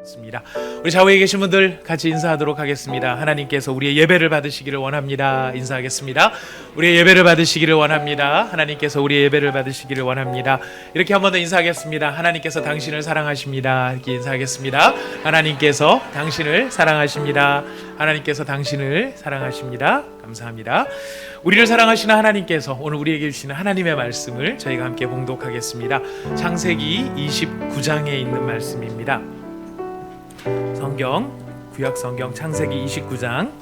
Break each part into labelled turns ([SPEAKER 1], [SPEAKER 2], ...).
[SPEAKER 1] 습니다. 우리 좌우에 계신 분들 같이 인사하도록 하겠습니다. 하나님께서 우리의 예배를 받으시기를 원합니다. 인사하겠습니다. 우리의 예배를 받으시기를 원합니다. 하나님께서 우리의 예배를 받으시기를 원합니다. 이렇게 한 번 더 인사하겠습니다. 하나님께서 당신을 사랑하십니다. 이렇게 인사하겠습니다. 하나님께서 당신을 사랑하십니다. 하나님께서 당신을 사랑하십니다. 감사합니다. 우리를 사랑하시는 하나님께서 오늘 우리에게 주시는 하나님의 말씀을 저희가 함께 봉독하겠습니다. 창세기 29장에 있는 말씀입니다. 성경, 구약성경 창세기 29장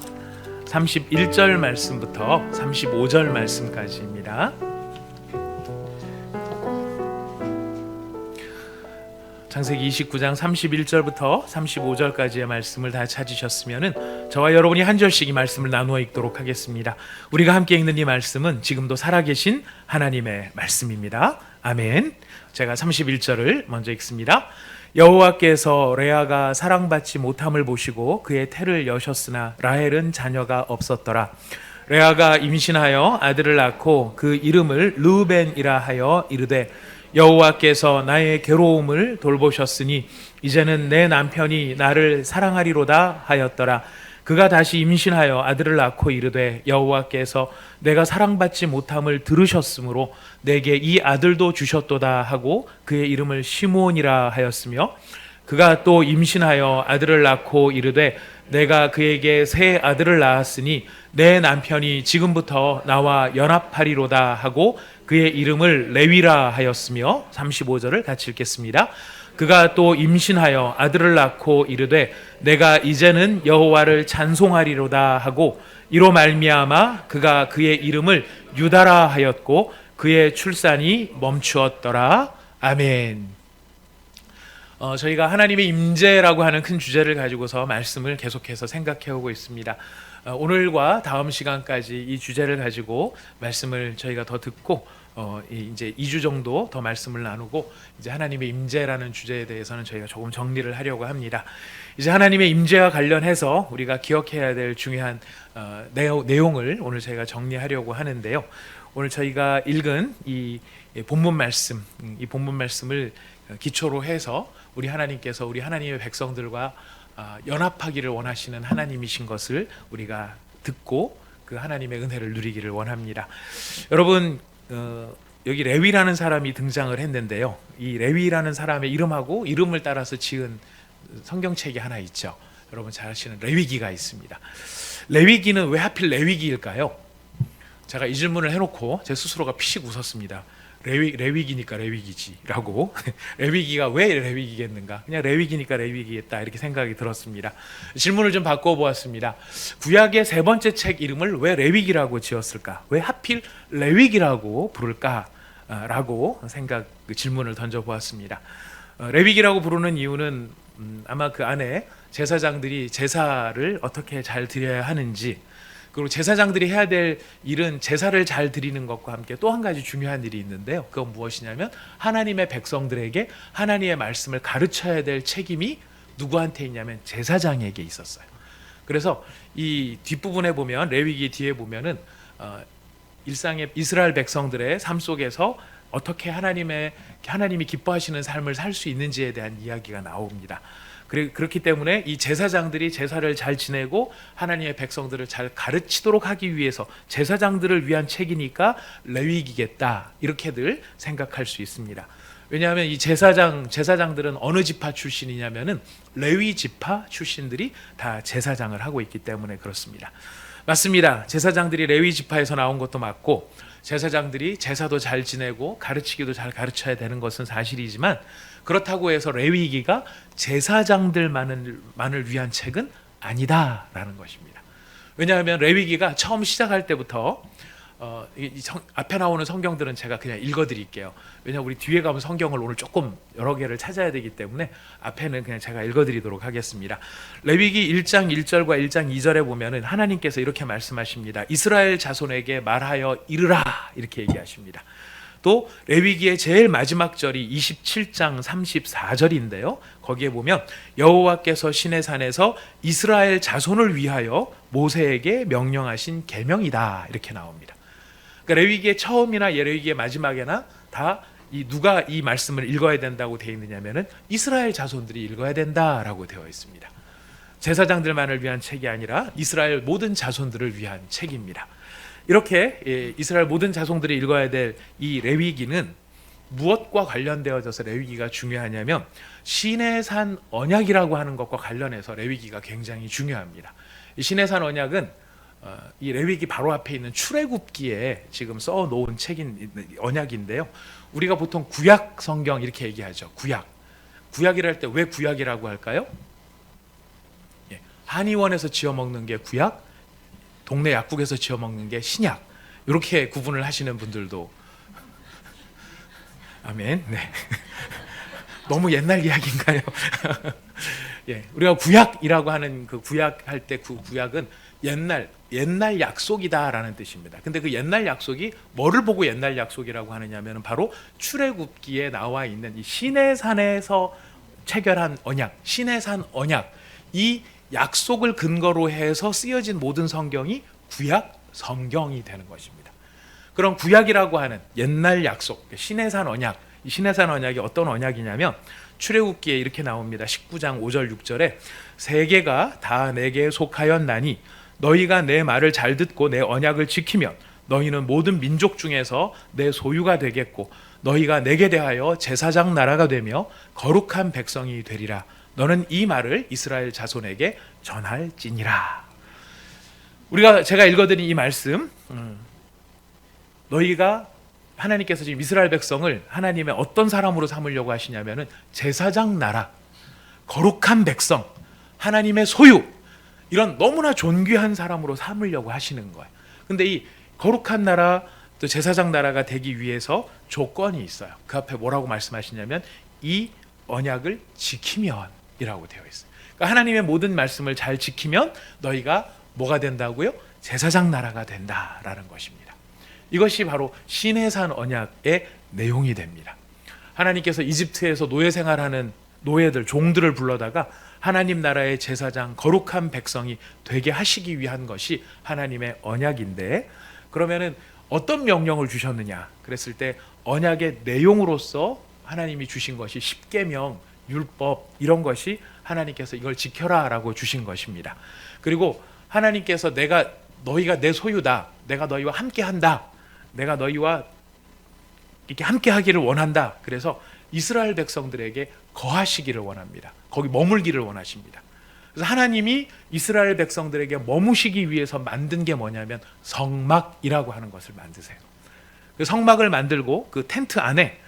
[SPEAKER 1] 31절 말씀부터 35절 말씀까지입니다. 창세기 29장 31절부터 35절까지의 말씀을 다 찾으셨으면 저와 여러분이 한 절씩 이 말씀을 나누어 읽도록 하겠습니다. 우리가 함께 읽는 이 말씀은 지금도 살아계신 하나님의 말씀입니다. 아멘. 제가 31절을 먼저 읽습니다. 여호와께서 레아가 사랑받지 못함을 보시고 그의 태를 여셨으나 라헬은 자녀가 없었더라. 레아가 임신하여 아들을 낳고 그 이름을 르우벤이라 하여 이르되 여호와께서 나의 괴로움을 돌보셨으니 이제는 내 남편이 나를 사랑하리로다 하였더라. 그가 다시 임신하여 아들을 낳고 이르되 여호와께서 내가 사랑받지 못함을 들으셨으므로 내게 이 아들도 주셨도다 하고 그의 이름을 시므온이라 하였으며 그가 또 임신하여 아들을 낳고 이르되 내가 그에게 새 아들을 낳았으니 내 남편이 지금부터 나와 연합하리로다 하고 그의 이름을 레위라 하였으며 35절을 같이 읽겠습니다. 그가 또 임신하여 아들을 낳고 이르되 내가 이제는 여호와를 찬송하리로다 하고 이로 말미암아 그가 그의 이름을 유다라 하였고 그의 출산이 멈추었더라. 아멘. 저희가 하나님의 임재라고 하는 큰 주제를 가지고서 말씀을 계속해서 생각해 오고 있습니다. 오늘과 다음 시간까지 이 주제를 가지고 말씀을 저희가 더 듣고 이제 2주 정도 더 말씀을 나누고 이제 하나님의 임재라는 주제에 대해서는 저희가 조금 정리를 하려고 합니다. 이제 하나님의 임재와 관련해서 우리가 기억해야 될 중요한 내용을 오늘 저희가 정리하려고 하는데요. 오늘 저희가 읽은 이 본문 말씀, 이 본문 말씀을 기초로 해서 우리 하나님께서 우리 하나님의 백성들과 연합하기를 원하시는 하나님이신 것을 우리가 듣고 그 하나님의 은혜를 누리기를 원합니다. 여러분, 여기 레위라는 사람이 등장을 했는데요. 이 레위라는 사람의 이름하고 이름을 따라서 지은 성경책이 하나 있죠. 여러분 잘 아시는 레위기가 있습니다. 레위기는 왜 하필 레위기일까요? 제가 이 질문을 해놓고 제 스스로가 피식 웃었습니다. 레위기니까 레위기지라고. 레위기가 왜 레위기겠는가? 그냥 레위기니까 레위기겠다 이렇게 생각이 들었습니다. 질문을 좀 바꿔보았습니다. 구약의 세 번째 책 이름을 왜 레위기라고 지었을까? 왜 하필 레위기라고 부를까? 라고 질문을 던져보았습니다. 레위기라고 부르는 이유는 아마 그 안에 제사장들이 제사를 어떻게 잘 드려야 하는지, 그리고 제사장들이 해야 될 일은 제사를 잘 드리는 것과 함께 또 한 가지 중요한 일이 있는데요. 그건 무엇이냐면 하나님의 백성들에게 하나님의 말씀을 가르쳐야 될 책임이 누구한테 있냐면 제사장에게 있었어요. 그래서 이 뒷부분에 보면, 레위기 뒤에 보면은 일상의 이스라엘 백성들의 삶 속에서 어떻게 하나님이 기뻐하시는 삶을 살 수 있는지에 대한 이야기가 나옵니다. 그렇기 때문에 이 제사장들이 제사를 잘 지내고 하나님의 백성들을 잘 가르치도록 하기 위해서 제사장들을 위한 책이니까 레위기겠다, 이렇게들 생각할 수 있습니다. 왜냐하면 이 제사장들은 어느 지파 출신이냐면은 레위 지파 출신들이 다 제사장을 하고 있기 때문에 그렇습니다. 맞습니다. 제사장들이 레위 지파에서 나온 것도 맞고 제사장들이 제사도 잘 지내고 가르치기도 잘 가르쳐야 되는 것은 사실이지만, 그렇다고 해서 레위기가 제사장들만을 위한 책은 아니다라는 것입니다. 왜냐하면 레위기가 처음 시작할 때부터 앞에 나오는 성경들은 제가 그냥 읽어드릴게요. 왜냐하면 우리 뒤에 가면 성경을 오늘 조금 여러 개를 찾아야 되기 때문에 앞에는 그냥 제가 읽어드리도록 하겠습니다. 레위기 1장 1절과 1장 2절에 보면은 하나님께서 이렇게 말씀하십니다. 이스라엘 자손에게 말하여 이르라, 이렇게 얘기하십니다. 또 레위기의 제일 마지막 절이 27장 34절인데요. 거기에 보면 여호와께서 시내산에서 이스라엘 자손을 위하여 모세에게 명령하신 계명이다, 이렇게 나옵니다. 그러니까 레위기의 처음이나 레위기의 마지막에나 다 누가 이 말씀을 읽어야 된다고 되어 있느냐면은 이스라엘 자손들이 읽어야 된다라고 되어 있습니다. 제사장들만을 위한 책이 아니라 이스라엘 모든 자손들을 위한 책입니다. 이렇게 이스라엘 모든 자손들이 읽어야 될 이 레위기는 무엇과 관련되어져서 레위기가 중요하냐면 시내산 언약이라고 하는 것과 관련해서 레위기가 굉장히 중요합니다. 이 시내산 언약은 이 레위기 바로 앞에 있는 출애굽기에 지금 써놓은 책인 언약인데요. 우리가 보통 구약 성경 이렇게 얘기하죠. 구약이라 할 때 왜 구약이라고 할까요? 한의원에서 지어 먹는 게 구약, 동네 약국에서 지어 먹는 게 신약. 이렇게 구분을 하시는 분들도 아멘. 네. 너무 옛날 이야기인가요? 우리가 구약이라고 하는 그 구약할 때 그 구약은 옛날 약속이다라는 뜻입니다. 근데 그 옛날 약속이 뭐를 보고 옛날 약속이라고 하느냐면 바로 출애굽기에 나와 있는 이 시내산에서 체결한 언약, 시내산 언약, 이 약속을 근거로 해서 쓰여진 모든 성경이 구약 성경이 되는 것입니다. 그런 구약이라고 하는 옛날 약속, 시내산 언약, 이 시내산 언약이 어떤 언약이냐면 출애굽기에 이렇게 나옵니다. 19장 5절 6절에 세계가 다 내게 속하였나니 너희가 내 말을 잘 듣고 내 언약을 지키면 너희는 모든 민족 중에서 내 소유가 되겠고 너희가 내게 대하여 제사장 나라가 되며 거룩한 백성이 되리라. 너는 이 말을 이스라엘 자손에게 전할지니라. 제가 읽어드린 이 말씀, 너희가 하나님께서 지금 이스라엘 백성을 하나님의 어떤 사람으로 삼으려고 하시냐면은 제사장 나라, 거룩한 백성, 하나님의 소유, 이런 너무나 존귀한 사람으로 삼으려고 하시는 거예요. 근데 이 거룩한 나라, 또 제사장 나라가 되기 위해서 조건이 있어요. 그 앞에 뭐라고 말씀하시냐면 이 언약을 지키면 이라고 되어 있어요. 그러니까 하나님의 모든 말씀을 잘 지키면 너희가 뭐가 된다고요? 제사장 나라가 된다라는 것입니다. 이것이 바로 시내산 언약의 내용이 됩니다. 하나님께서 이집트에서 노예 생활하는 노예들, 종들을 불러다가 하나님 나라의 제사장, 거룩한 백성이 되게 하시기 위한 것이 하나님의 언약인데, 그러면은 어떤 명령을 주셨느냐 그랬을 때 언약의 내용으로서 하나님이 주신 것이 십계명, 율법, 이런 것이 하나님께서 이걸 지켜라 라고 주신 것입니다. 그리고 하나님께서 너희가 내 소유다, 내가 너희와 함께 한다, 내가 너희와 이렇게 함께 하기를 원한다. 그래서 이스라엘 백성들에게 거하시기를 원합니다. 거기 머물기를 원하십니다. 그래서 하나님이 이스라엘 백성들에게 머무시기 위해서 만든 게 뭐냐면 성막이라고 하는 것을 만드세요. 그 성막을 만들고 그 텐트 안에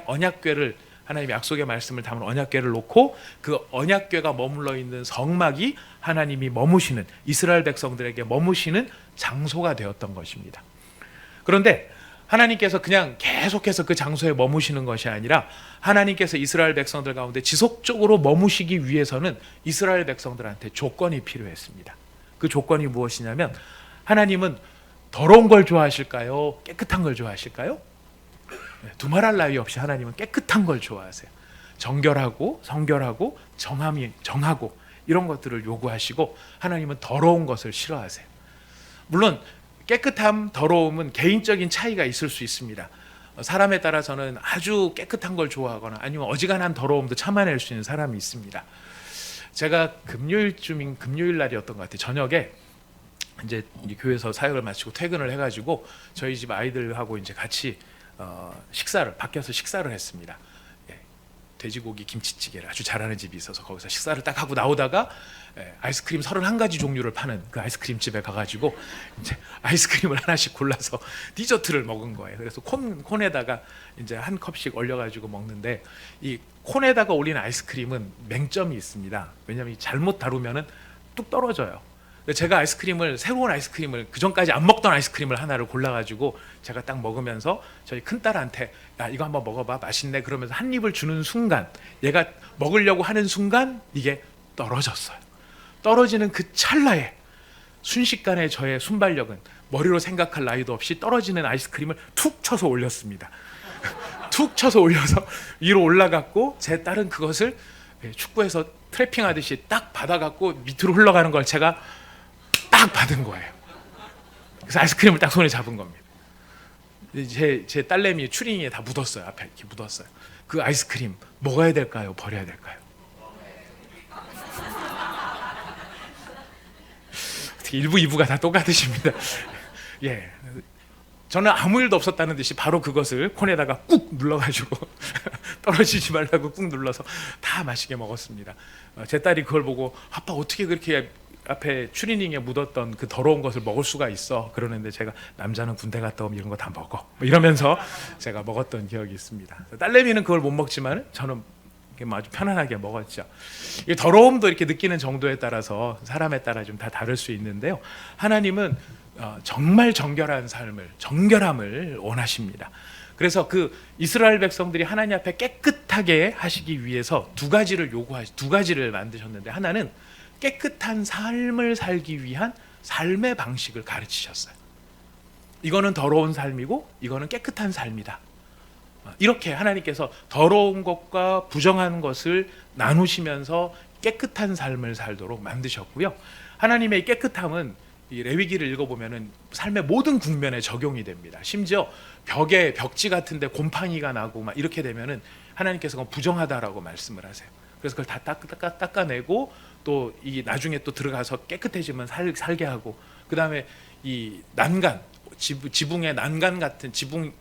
[SPEAKER 1] 언약궤를, 하나님의 약속의 말씀을 담은 언약궤를 놓고 그 언약궤가 머물러 있는 성막이 하나님이 머무시는, 이스라엘 백성들에게 머무시는 장소가 되었던 것입니다. 그런데 하나님께서 그냥 계속해서 그 장소에 머무시는 것이 아니라 하나님께서 이스라엘 백성들 가운데 지속적으로 머무시기 위해서는 이스라엘 백성들한테 조건이 필요했습니다. 그 조건이 무엇이냐면 하나님은 더러운 걸 좋아하실까요? 깨끗한 걸 좋아하실까요? 두말할 나위 없이 하나님은 깨끗한 걸 좋아하세요. 정결하고 성결하고 정하고 이런 것들을 요구하시고 하나님은 더러운 것을 싫어하세요. 물론 깨끗함, 더러움은 개인적인 차이가 있을 수 있습니다. 사람에 따라서는 아주 깨끗한 걸 좋아하거나 아니면 어지간한 더러움도 참아낼 수 있는 사람이 있습니다. 제가 금요일 날이었던 것 같아요. 저녁에 이제 교회에서 사역을 마치고 퇴근을 해가지고 저희 집 아이들하고 이제 같이 밖에서 식사를 했습니다. 돼지고기 김치찌개를 아주 잘하는 집이 있어서 거기서 식사를 딱 하고 나오다가 아이스크림 31가지 종류를 파는 그 아이스크림 집에 가가지고 이제 아이스크림을 하나씩 골라서 디저트를 먹은 거예요. 그래서 콘에다가 이제 한 컵씩 올려가지고 먹는데 이 콘에다가 올린 아이스크림은 맹점이 있습니다. 왜냐하면 잘못 다루면은 뚝 떨어져요. 제가 새로운 아이스크림을, 그전까지 안 먹던 아이스크림을 하나를 골라가지고 제가 딱 먹으면서 저희 큰딸한테 야 이거 한번 먹어봐, 맛있네, 그러면서 한 입을 주는 순간, 얘가 먹으려고 하는 순간 이게 떨어졌어요. 떨어지는 그 찰나에 순식간에 저의 순발력은 머리로 생각할 나위도 없이 떨어지는 아이스크림을 툭 쳐서 올렸습니다. 툭 쳐서 올려서 위로 올라갔고 제 딸은 그것을 축구에서 트래핑하듯이 딱 받아갖고 밑으로 흘러가는 걸 제가 딱 받은 거예요. 그래서 아이스크림을 딱 손에 잡은 겁니다. 제 딸내미 추링이에 다 묻었어요. 앞에 이렇게 묻었어요. 그 아이스크림 먹어야 될까요? 버려야 될까요? 어떻게 1부, 2부가 다 똑같으십니다. 예, 저는 아무 일도 없었다는 듯이 바로 그것을 콘에다가 꾹 눌러가지고 떨어지지 말라고 꾹 눌러서 다 맛있게 먹었습니다. 제 딸이 그걸 보고 아빠 어떻게 그렇게 앞에 추리닝에 묻었던 그 더러운 것을 먹을 수가 있어? 그러는데 제가 남자는 군대 갔다 오면 이런 거 다 먹어 뭐 이러면서 제가 먹었던 기억이 있습니다. 딸내미는 그걸 못 먹지만 저는 아주 편안하게 먹었죠. 이 더러움도 이렇게 느끼는 정도에 따라서 사람에 따라 좀 다 다를 수 있는데요. 하나님은 정말 정결함을 원하십니다. 그래서 그 이스라엘 백성들이 하나님 앞에 깨끗하게 하시기 위해서 두 가지를 만드셨는데, 하나는 깨끗한 삶을 살기 위한 삶의 방식을 가르치셨어요. 이거는 더러운 삶이고 이거는 깨끗한 삶이다. 이렇게 하나님께서 더러운 것과 부정한 것을 나누시면서 깨끗한 삶을 살도록 만드셨고요. 하나님의 깨끗함은 이 레위기를 읽어보면은 삶의 모든 국면에 적용이 됩니다. 심지어 벽지 같은데 곰팡이가 나고 막 이렇게 되면은 하나님께서 그건 부정하다라고 말씀을 하세요. 그래서 그걸 다 닦아내고 또 이 나중에 또 들어가서 깨끗해지면 살게 하고, 그 다음에 이 난간, 지붕의 난간 같은 지붕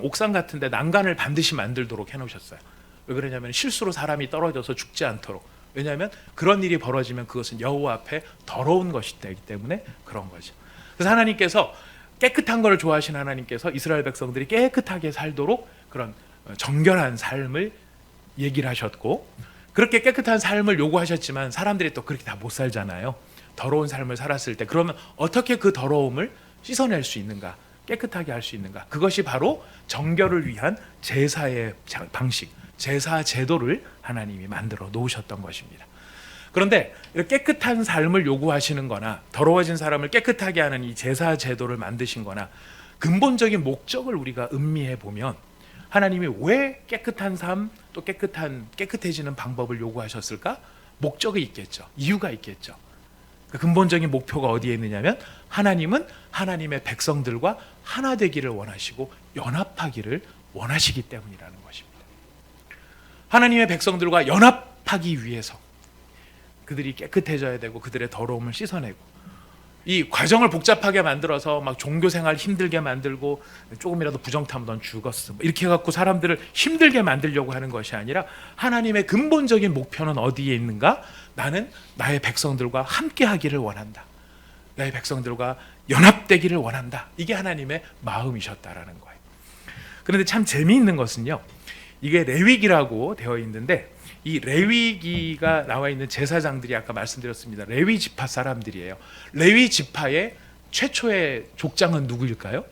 [SPEAKER 1] 옥상 같은데 난간을 반드시 만들도록 해놓으셨어요. 왜 그러냐면 실수로 사람이 떨어져서 죽지 않도록. 왜냐하면 그런 일이 벌어지면 그것은 여호와 앞에 더러운 것이 되기 때문에 그런 거죠. 그래서 하나님께서 깨끗한 걸 좋아하신 하나님께서 이스라엘 백성들이 깨끗하게 살도록 그런 정결한 삶을 얘기를 하셨고, 그렇게 깨끗한 삶을 요구하셨지만 사람들이 또 그렇게 다 못 살잖아요. 더러운 삶을 살았을 때 그러면 어떻게 그 더러움을 씻어낼 수 있는가, 깨끗하게 할 수 있는가? 그것이 바로 정결을 위한 제사의 방식, 제사 제도를 하나님이 만들어 놓으셨던 것입니다. 그런데 깨끗한 삶을 요구하시는 거나 더러워진 사람을 깨끗하게 하는 이 제사 제도를 만드신 거나 근본적인 목적을 우리가 음미해 보면 하나님이 왜 깨끗한 삶, 또 깨끗해지는 방법을 요구하셨을까? 목적이 있겠죠. 이유가 있겠죠. 그 근본적인 목표가 어디에 있느냐면 하나님은 하나님의 백성들과 하나 되기를 원하시고 연합하기를 원하시기 때문이라는 것입니다. 하나님의 백성들과 연합하기 위해서 그들이 깨끗해져야 되고 그들의 더러움을 씻어내고, 이 과정을 복잡하게 만들어서 막 종교생활 힘들게 만들고 조금이라도 부정타면 넌 죽었어 이렇게 해갖고 사람들을 힘들게 만들려고 하는 것이 아니라 하나님의 근본적인 목표는 어디에 있는가? 나는 나의 백성들과 함께 하기를 원한다. 나의 백성들과 연합되기를 원한다. 이게 하나님의 마음이셨다라는 거예요. 그런데 참 재미있는 것은요, 이게 레위기라고 되어 있는데 이 레위기가 나와 있는 제사장들이 아까 말씀드렸습니다. 레위 지파 사람들이에요. 레위 지파의 최초의 족장은 누구일까요?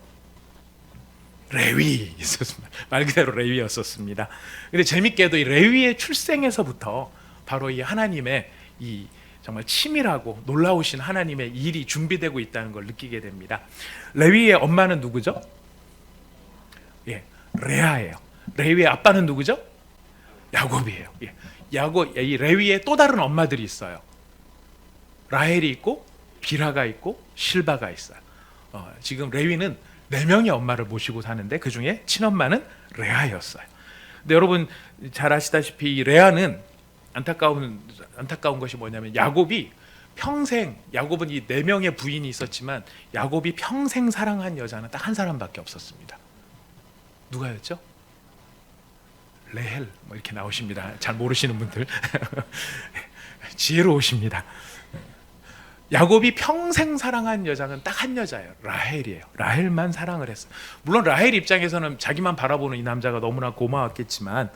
[SPEAKER 1] 레위 있었습니다. 말 그대로 레위였었습니다. 근데 재밌게도 이 레위의 출생에서부터 바로 이 하나님의 이 정말 치밀하고 놀라우신 하나님의 일이 준비되고 있다는 걸 느끼게 됩니다. 레위의 엄마는 누구죠? 예, 레아예요. 레위의 아빠는 누구죠? 야곱이에요. 예. 이 레위의 또 다른 엄마들이 있어요. 라헬이 있고 비라가 있고 실바가 있어요. 지금 레위는 4명의 엄마를 모시고 사는데 그 중에 친엄마는 레아였어요. 근데 여러분 잘 아시다시피 이 레아는 안타까운 것이 뭐냐면 야곱은 이 4명의 부인이 있었지만 야곱이 평생 사랑한 여자는 딱 한 사람밖에 없었습니다. 누가였죠? 레헬 뭐 이렇게 나오십니다. 잘 모르시는 분들 지혜로우십니다. 야곱이 평생 사랑한 여자는 딱 한 여자예요. 라헬이에요. 라헬만 사랑을 했어요. 물론 라헬 입장에서는 자기만 바라보는 이 남자가 너무나 고마웠겠지만,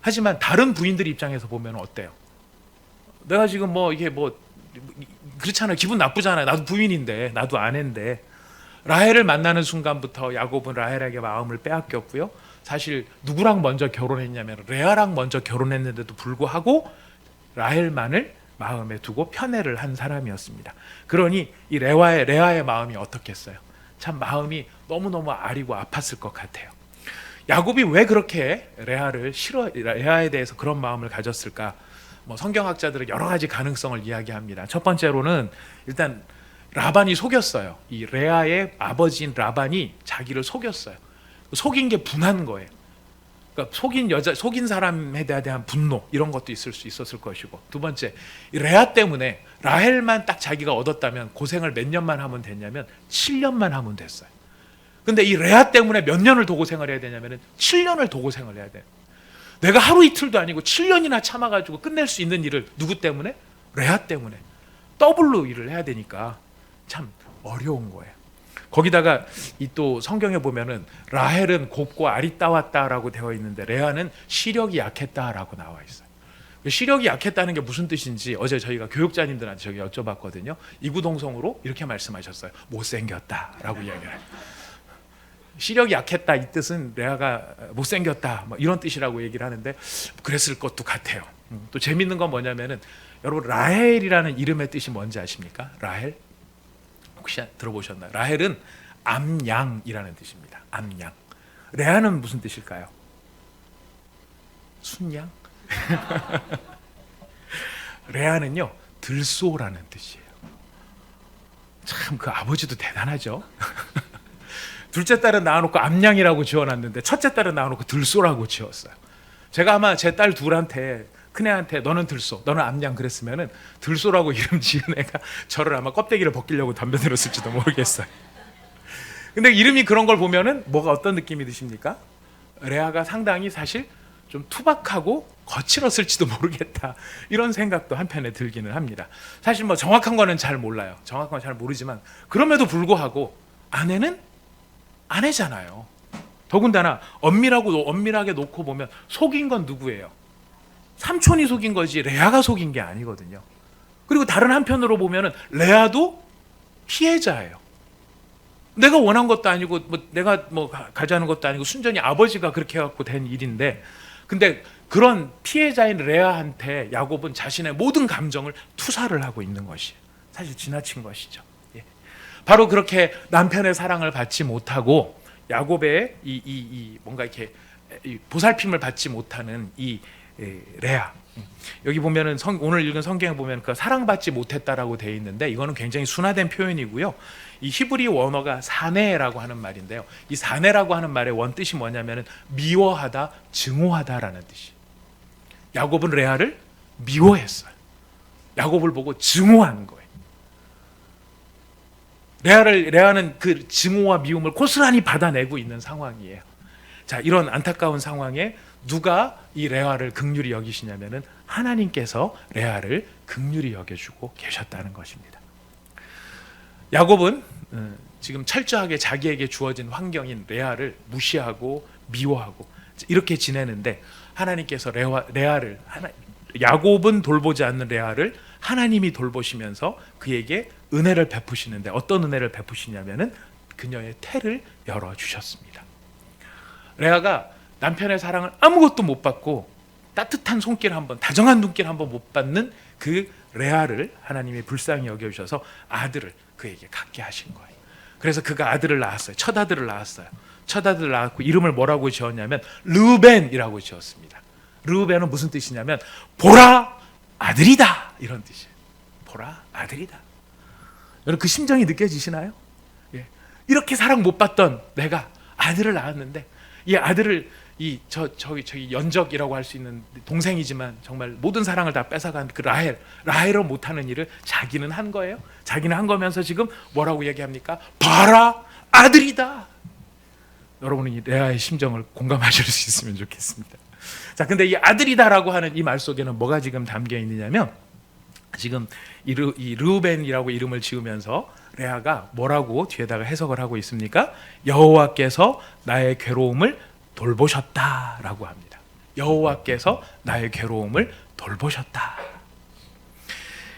[SPEAKER 1] 하지만 다른 부인들 입장에서 보면 어때요? 내가 지금 그렇잖아요. 기분 나쁘잖아요. 나도 부인인데, 나도 아내인데. 라헬을 만나는 순간부터 야곱은 라헬에게 마음을 빼앗겼고요. 사실 누구랑 먼저 결혼했냐면 레아랑 먼저 결혼했는데도 불구하고 라헬만을 마음에 두고 편애를 한 사람이었습니다. 그러니 이 레아의 마음이 어떻겠어요? 참 마음이 너무너무 아리고 아팠을 것 같아요. 야곱이 왜 그렇게 레아에 대해서 그런 마음을 가졌을까? 성경학자들은 여러 가지 가능성을 이야기합니다. 첫 번째로는 일단 라반이 속였어요. 이 레아의 아버지인 라반이 자기를 속였어요. 속인 게 분한 거예요. 그러니까 속인 사람에 대한 분노 이런 것도 있을 수 있었을 것이고, 두 번째, 이 레아 때문에 라헬만 딱 자기가 얻었다면 고생을 몇 년만 하면 됐냐면 7년만 하면 됐어요. 근데 이 레아 때문에 몇 년을 더 고생을 해야 되냐면 7년을 더 고생을 해야 돼요. 내가 하루 이틀도 아니고 7년이나 참아가지고 끝낼 수 있는 일을 누구 때문에? 레아 때문에 더블로 일을 해야 되니까 참 어려운 거예요. 거기다가 이 또 성경에 보면은 라헬은 곱고 알이 따왔다라고 되어 있는데 레아는 시력이 약했다라고 나와 있어요. 시력이 약했다는 게 무슨 뜻인지 어제 저희가 교육자님들한테 저기 여쭤봤거든요. 이구동성으로 이렇게 말씀하셨어요. 못생겼다라고 이야기를 해요. 시력이 약했다 이 뜻은 레아가 못생겼다 뭐 이런 뜻이라고 얘기를 하는데 그랬을 것도 같아요. 또 재밌는 건 뭐냐면은 여러분 라헬이라는 이름의 뜻이 뭔지 아십니까? 라헬? 혹시 들어보셨나요? 라헬은 암양이라는 뜻입니다. 암양. 레아는 무슨 뜻일까요? 순양? 레아는요 들소라는 뜻이에요. 참 그 아버지도 대단하죠. 둘째 딸은 낳아놓고 암양이라고 지어놨는데 첫째 딸은 낳아놓고 들소라고 지었어요. 제가 아마 제 딸 둘한테, 큰애한테 너는 들소, 너는 암양 그랬으면은 들소라고 이름 지은 애가 저를 아마 껍데기를 벗기려고 덤벼들었을지도 모르겠어요. 근데 이름이 그런 걸 보면은 뭐가 어떤 느낌이 드십니까? 레아가 상당히 사실 좀 투박하고 거칠었을지도 모르겠다 이런 생각도 한편에 들기는 합니다. 사실 뭐 정확한 거는 잘 몰라요. 정확한 건 잘 모르지만 그럼에도 불구하고 아내는 아내잖아요. 더군다나 엄밀하게 놓고 보면 속인 건 누구예요? 삼촌이 속인 거지 레아가 속인 게 아니거든요. 그리고 다른 한편으로 보면은 레아도 피해자예요. 내가 원한 것도 아니고 내가 가자는 것도 아니고 순전히 아버지가 그렇게 해갖고 된 일인데, 근데 그런 피해자인 레아한테 야곱은 자신의 모든 감정을 투사를 하고 있는 것이 사실 지나친 것이죠. 바로 그렇게 남편의 사랑을 받지 못하고 야곱의 뭔가 이렇게 보살핌을 받지 못하는 이 레아. 여기 보면은 오늘 읽은 성경에 보면 그 사랑받지 못했다라고 되어 있는데 이거는 굉장히 순화된 표현이고요. 이 히브리 원어가 사네라고 하는 말인데요. 이 사네라고 하는 말의 원 뜻이 뭐냐면은 미워하다, 증오하다라는 뜻이. 야곱은 레아를 미워했어요. 야곱을 보고 증오한 거예요. 레아는 그 증오와 미움을 고스란히 받아내고 있는 상황이에요. 자, 이런 안타까운 상황에 누가 이 레아를 긍휼히 여기시냐면은 하나님께서 레아를 긍휼히 여겨주고 계셨다는 것입니다. 야곱은 지금 철저하게 자기에게 주어진 환경인 레아를 무시하고 미워하고 이렇게 지내는데 하나님께서 야곱은 돌보지 않는 레아를 하나님이 돌보시면서 그에게 은혜를 베푸시는데 어떤 은혜를 베푸시냐면은 그녀의 태를 열어주셨습니다. 레아가 남편의 사랑을 아무것도 못 받고 따뜻한 손길 한번, 다정한 눈길 한번 못 받는 그 레아를 하나님이 불쌍히 여겨주셔서 아들을 그에게 갖게 하신 거예요. 그래서 그가 아들을 낳았어요. 첫 아들을 낳았어요. 첫 아들을 낳았고 이름을 뭐라고 지었냐면 르우벤이라고 지었습니다. 르우벤은 무슨 뜻이냐면 보라 아들이다 이런 뜻이에요. 보라 아들이다. 여러분 그 심정이 느껴지시나요? 예. 이렇게 사랑 못 받던 내가 아들을 낳았는데 이 아들을 저기 연적이라고 할 수 있는 동생이지만 정말 모든 사랑을 다 뺏어간 그 라헬은 못하는 일을 자기는 한 거예요. 자기는 한 거면서 지금 뭐라고 얘기합니까? 봐라 아들이다. 여러분은 이 레아의 심정을 공감하실 수 있으면 좋겠습니다. 자, 근데 이 아들이다라고 하는 이 말 속에는 뭐가 지금 담겨 있느냐면 지금 이 르우벤이라고 이름을 지으면서 레아가 뭐라고 뒤에다가 해석을 하고 있습니까? 여호와께서 나의 괴로움을 돌보셨다라고 합니다. 여호와께서 나의 괴로움을 돌보셨다.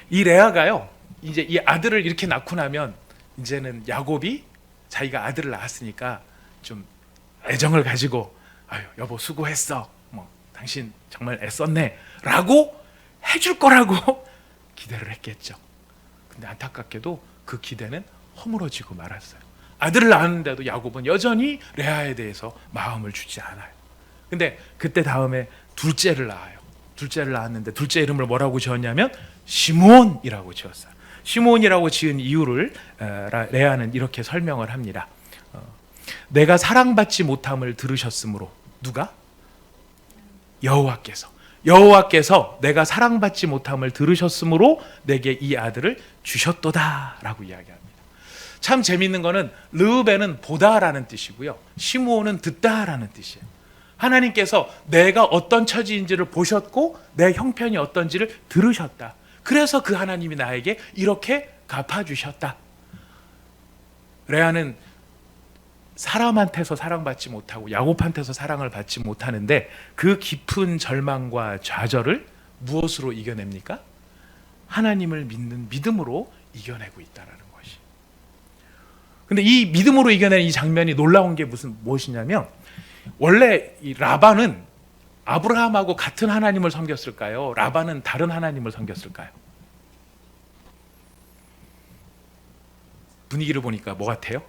[SPEAKER 1] 이 레아가요, 이제 이 아들을 이렇게 낳고 나면 이제는 야곱이 자기가 아들을 낳았으니까 좀 애정을 가지고 아유 여보 수고했어, 당신 정말 애썼네라고 해줄 거라고 기대를 했겠죠. 근데 안타깝게도 그 기대는 허물어지고 말았어요. 아들을 낳았는데도 야곱은 여전히 레아에 대해서 마음을 주지 않아요. 근데 그때 다음에 둘째를 낳아요. 둘째를 낳았는데 둘째 이름을 뭐라고 지었냐면 시므온이라고 지었어요. 시므온이라고 지은 이유를 레아는 이렇게 설명을 합니다. 내가 사랑받지 못함을 들으셨으므로 누가? 여호와께서 내가 사랑받지 못함을 들으셨으므로 내게 이 아들을 주셨도다라고 이야기합니다. 참 재밌는 거는 르우벤은 보다라는 뜻이고요, 시므온은 듣다라는 뜻이에요. 하나님께서 내가 어떤 처지인지를 보셨고 내 형편이 어떤지를 들으셨다. 그래서 그 하나님이 나에게 이렇게 갚아주셨다. 레아는 사람한테서 사랑받지 못하고 야곱한테서 사랑을 받지 못하는데 그 깊은 절망과 좌절을 무엇으로 이겨냅니까? 하나님을 믿는 믿음으로 이겨내고 있다는 것이. 근데 이 믿음으로 이겨내는 이 장면이 놀라운 게 무엇이냐면, 원래 이 라반은 아브라함하고 같은 하나님을 섬겼을까요? 라반은 다른 하나님을 섬겼을까요? 분위기를 보니까 뭐 같아요?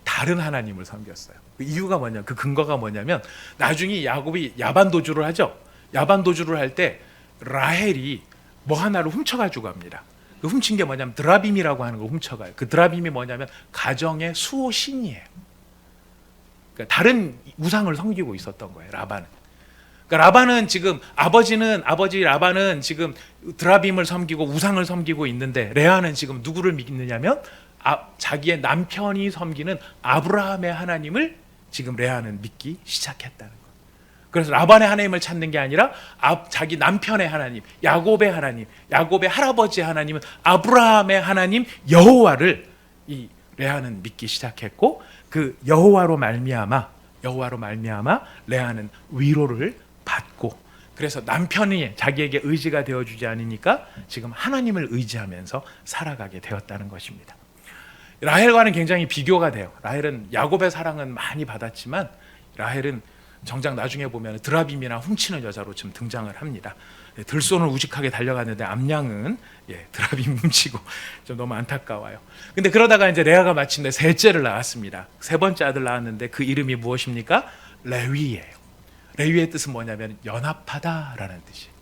[SPEAKER 1] 다른 하나님을 섬겼어요. 그 이유가 뭐냐, 그 근거가 뭐냐면, 나중에 야곱이 야반 도주를 하죠. 야반 도주를 할 때 라헬이 뭐 하나를 훔쳐가지고 갑니다. 그 훔친 게 뭐냐면 드라빔이라고 하는 걸 훔쳐가요. 그 드라빔이 뭐냐면 가정의 수호 신이에요. 그러니까 다른 우상을 섬기고 있었던 거예요, 라반은. 그러니까 라반은 지금 아버지 라반은 지금 드라빔을 섬기고 우상을 섬기고 있는데, 레아는 지금 누구를 믿느냐면 자기의 남편이 섬기는 아브라함의 하나님을 지금 레아는 믿기 시작했다는 거예요. 그래서 라반의 하나님을 찾는 게 아니라 자기 남편의 하나님, 야곱의 하나님, 야곱의 할아버지의 하나님은 아브라함의 하나님 여호와를 이 레아는 믿기 시작했고, 그 여호와로 말미암아 레아는 위로를 받고, 그래서 남편이 자기에게 의지가 되어주지 않으니까 지금 하나님을 의지하면서 살아가게 되었다는 것입니다. 라헬과는 굉장히 비교가 돼요. 라헬은 야곱의 사랑은 많이 받았지만 라헬은 정작 나중에 보면 드라빔이나 훔치는 여자로 좀 등장을 합니다. 들손을 우직하게 달려갔는데 암양은 드라빔 훔치고 좀 너무 안타까워요. 근데 그러다가 이제 레아가 마침내 셋째를 낳았습니다. 세 번째 아들 낳았는데 그 이름이 무엇입니까? 레위예요. 레위의 뜻은 뭐냐면 연합하다라는 뜻이에요.